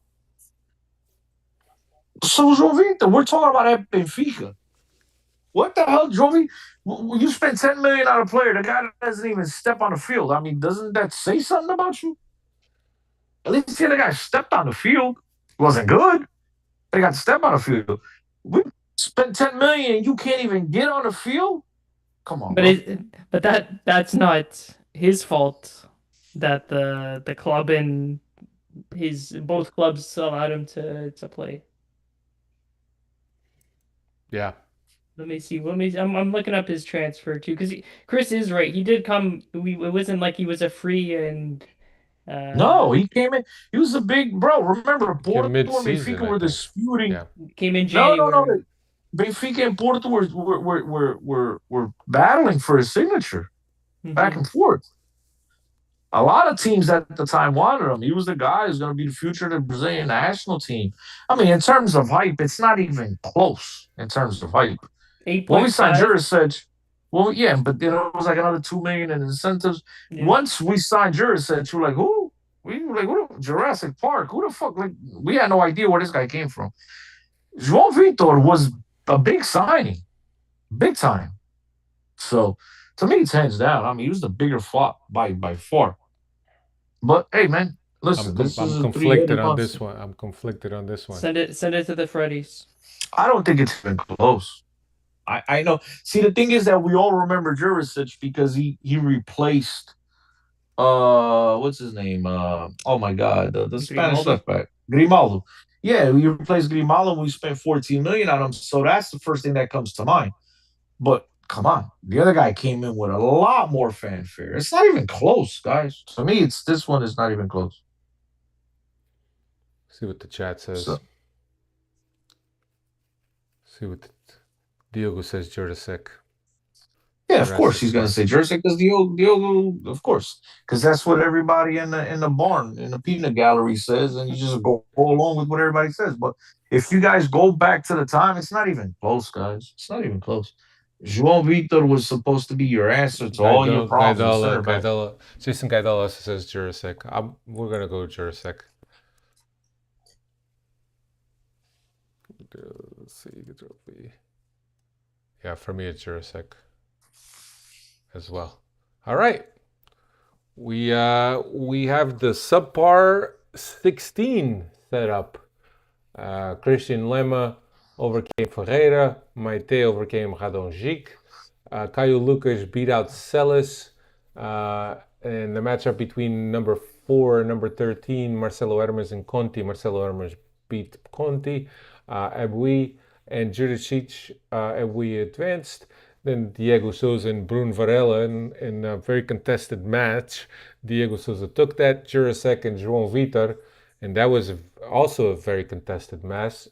So João Vitor, we're talking about at Benfica. What the hell, Jovi? You spent 10 million on a player. The guy doesn't even step on the field. I mean, doesn't that say something about you? At least the other guy stepped on the field. Wasn't good. They got to step on the field. We spent 10 million and you can't even get on the field. Come on, But bro. that's not his fault that the club and his both clubs allowed him to play. Yeah. Let me see. I'm looking up his transfer too because Chris is right. He did come. It wasn't like he was a free and No, he came in. He was a big bro. Remember, He came Porto and mid-season, Benfica I were think. disputing. Yeah. came in No. January. Benfica and Porto were battling for his signature back Hmm. and forth. A lot of teams at the time wanted him. He was the guy who's going to be the future of the Brazilian national team. I mean, in terms of hype, it's not even close in terms of hype. When we signed 8.5. Jurisic, well, yeah, but then it was like another 2 million in incentives. Yeah. Once we signed Jurisic, we're like, who? We were like, what? Jurassic Park? Who the fuck? Like, we had no idea where this guy came from. João Vitor was a big signing, big time. So to me, it's hands down. I mean, he was the bigger flop by far. But hey, man, listen, this I'm is a conflicted three-headed on this monster. one. I'm conflicted on this one. Send it to the Freddies. I don't think it's even close. I know. See, the thing is that we all remember Jurisic because he replaced what's his name? Oh my god, the Spanish Grimaldo. left back. Grimaldo. Yeah, we replaced Grimaldo and we spent 14 million on him. So that's the first thing that comes to mind. But come on, the other guy came in with a lot more fanfare. It's not even close, guys. To me, it's this one is not even close. See what the chat says. So See what Diogo says. Jurasek. yeah, of course he's Jurassic gonna Park. say Jersey because Diogo, of course, because that's what everybody in the barn in the peanut gallery says, and you just go along with what everybody says. But if you guys go back to the time, it's not even close, guys. It's not even close. João Vitor was supposed to be your answer to all your problems at center back. Gaidala. Jason Gaidala also says Jurasek. We're gonna go Jurasek. Let's see. Yeah, for me it's Jurasek as well. All right. We have the subpar 16 set up. Christian Lema overcame Ferreira. Maite overcame Radonjic. Caio Lucas beat out Celis. And the matchup between number 4 and number 13, Marcelo Hermes and Conti. Marcelo Hermes beat Conti. Ebui and Juricic, Ebui advanced. Then Diego Souza and Brun Varela in a very contested match. Diego Souza took that. Jurasek and João Vitor, and that was also a very contested match.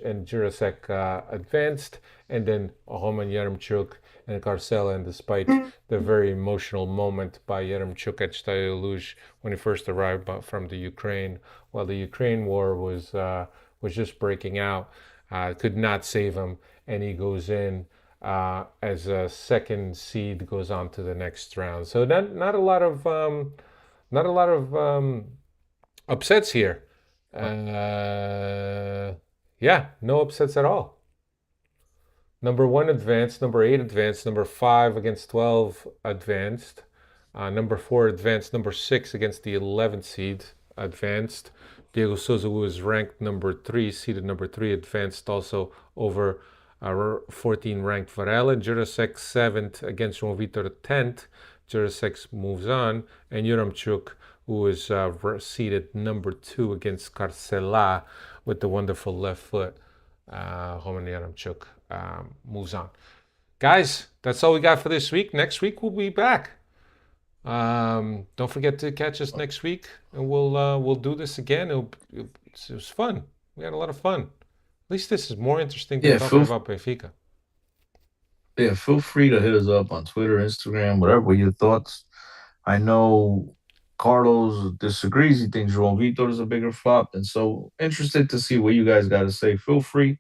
And Jurasek advanced. And then Roman Yaremchuk and Carcela, and despite the very emotional moment by Yaremchuk at Stade Luge when he first arrived from the Ukraine, while the Ukraine war was just breaking out, could not save him, and he goes in as a second seed, goes on to the next round. So not a lot of upsets here. Yeah, no upsets at all. Number 1 advanced, number 8 advanced, number 5 against 12 advanced, number 4 advanced, number 6 against the 11th seed advanced. Diego Souza, who is ranked number 3, seeded number 3, advanced also over 14 ranked Varela. Jurasek 7th against João Vitor 10th. Jurasek moves on. And Yuramchuk, who is seeded number 2 against Carcela with the wonderful left foot. Roman Yaramchuk moves on. Guys, that's all we got for this week. Next week we'll be back. Don't forget to catch us next week, and we'll do this again. It was fun. We had a lot of fun. At least this is more interesting than talking about Benfica. Yeah, feel free to hit us up on Twitter, Instagram, whatever your thoughts. I know Carlos disagrees. He thinks João Vitor is a bigger flop, and so interested to see what you guys got to say. Feel free,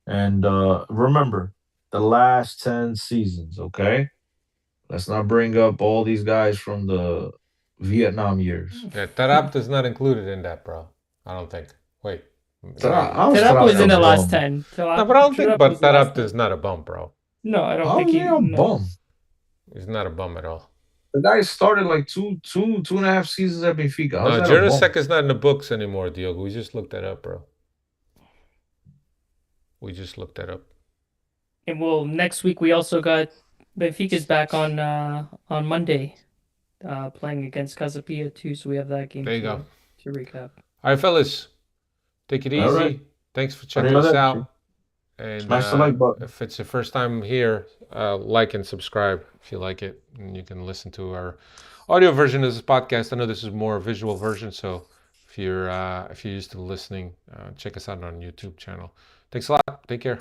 and remember the last 10 seasons. Okay, let's not bring up all these guys from the Vietnam years. Yeah, Tarap is not included in that, bro. I don't think. Wait. Tarap was in the last 10. No, but I don't think. But Tarap is not a bum, bro. No, I don't think he's a bum. He's not a bum at all. The guy started like two and a half seasons at Benfica. No, Jurasek is not in the books anymore, Diogo. We just looked that up, bro. We just looked that up. And well, next week we also got Benfica's back on Monday, playing against Casapia too. So we have that game. There you go. To recap. All right, fellas, take it easy. Right. Thanks for checking us out. And smash the like button. If it's your first time here, like and subscribe if you like it, and you can listen to our audio version of this podcast. I know this is more a visual version, so if you're used to listening, check us out on our YouTube channel. Thanks a lot. Take care.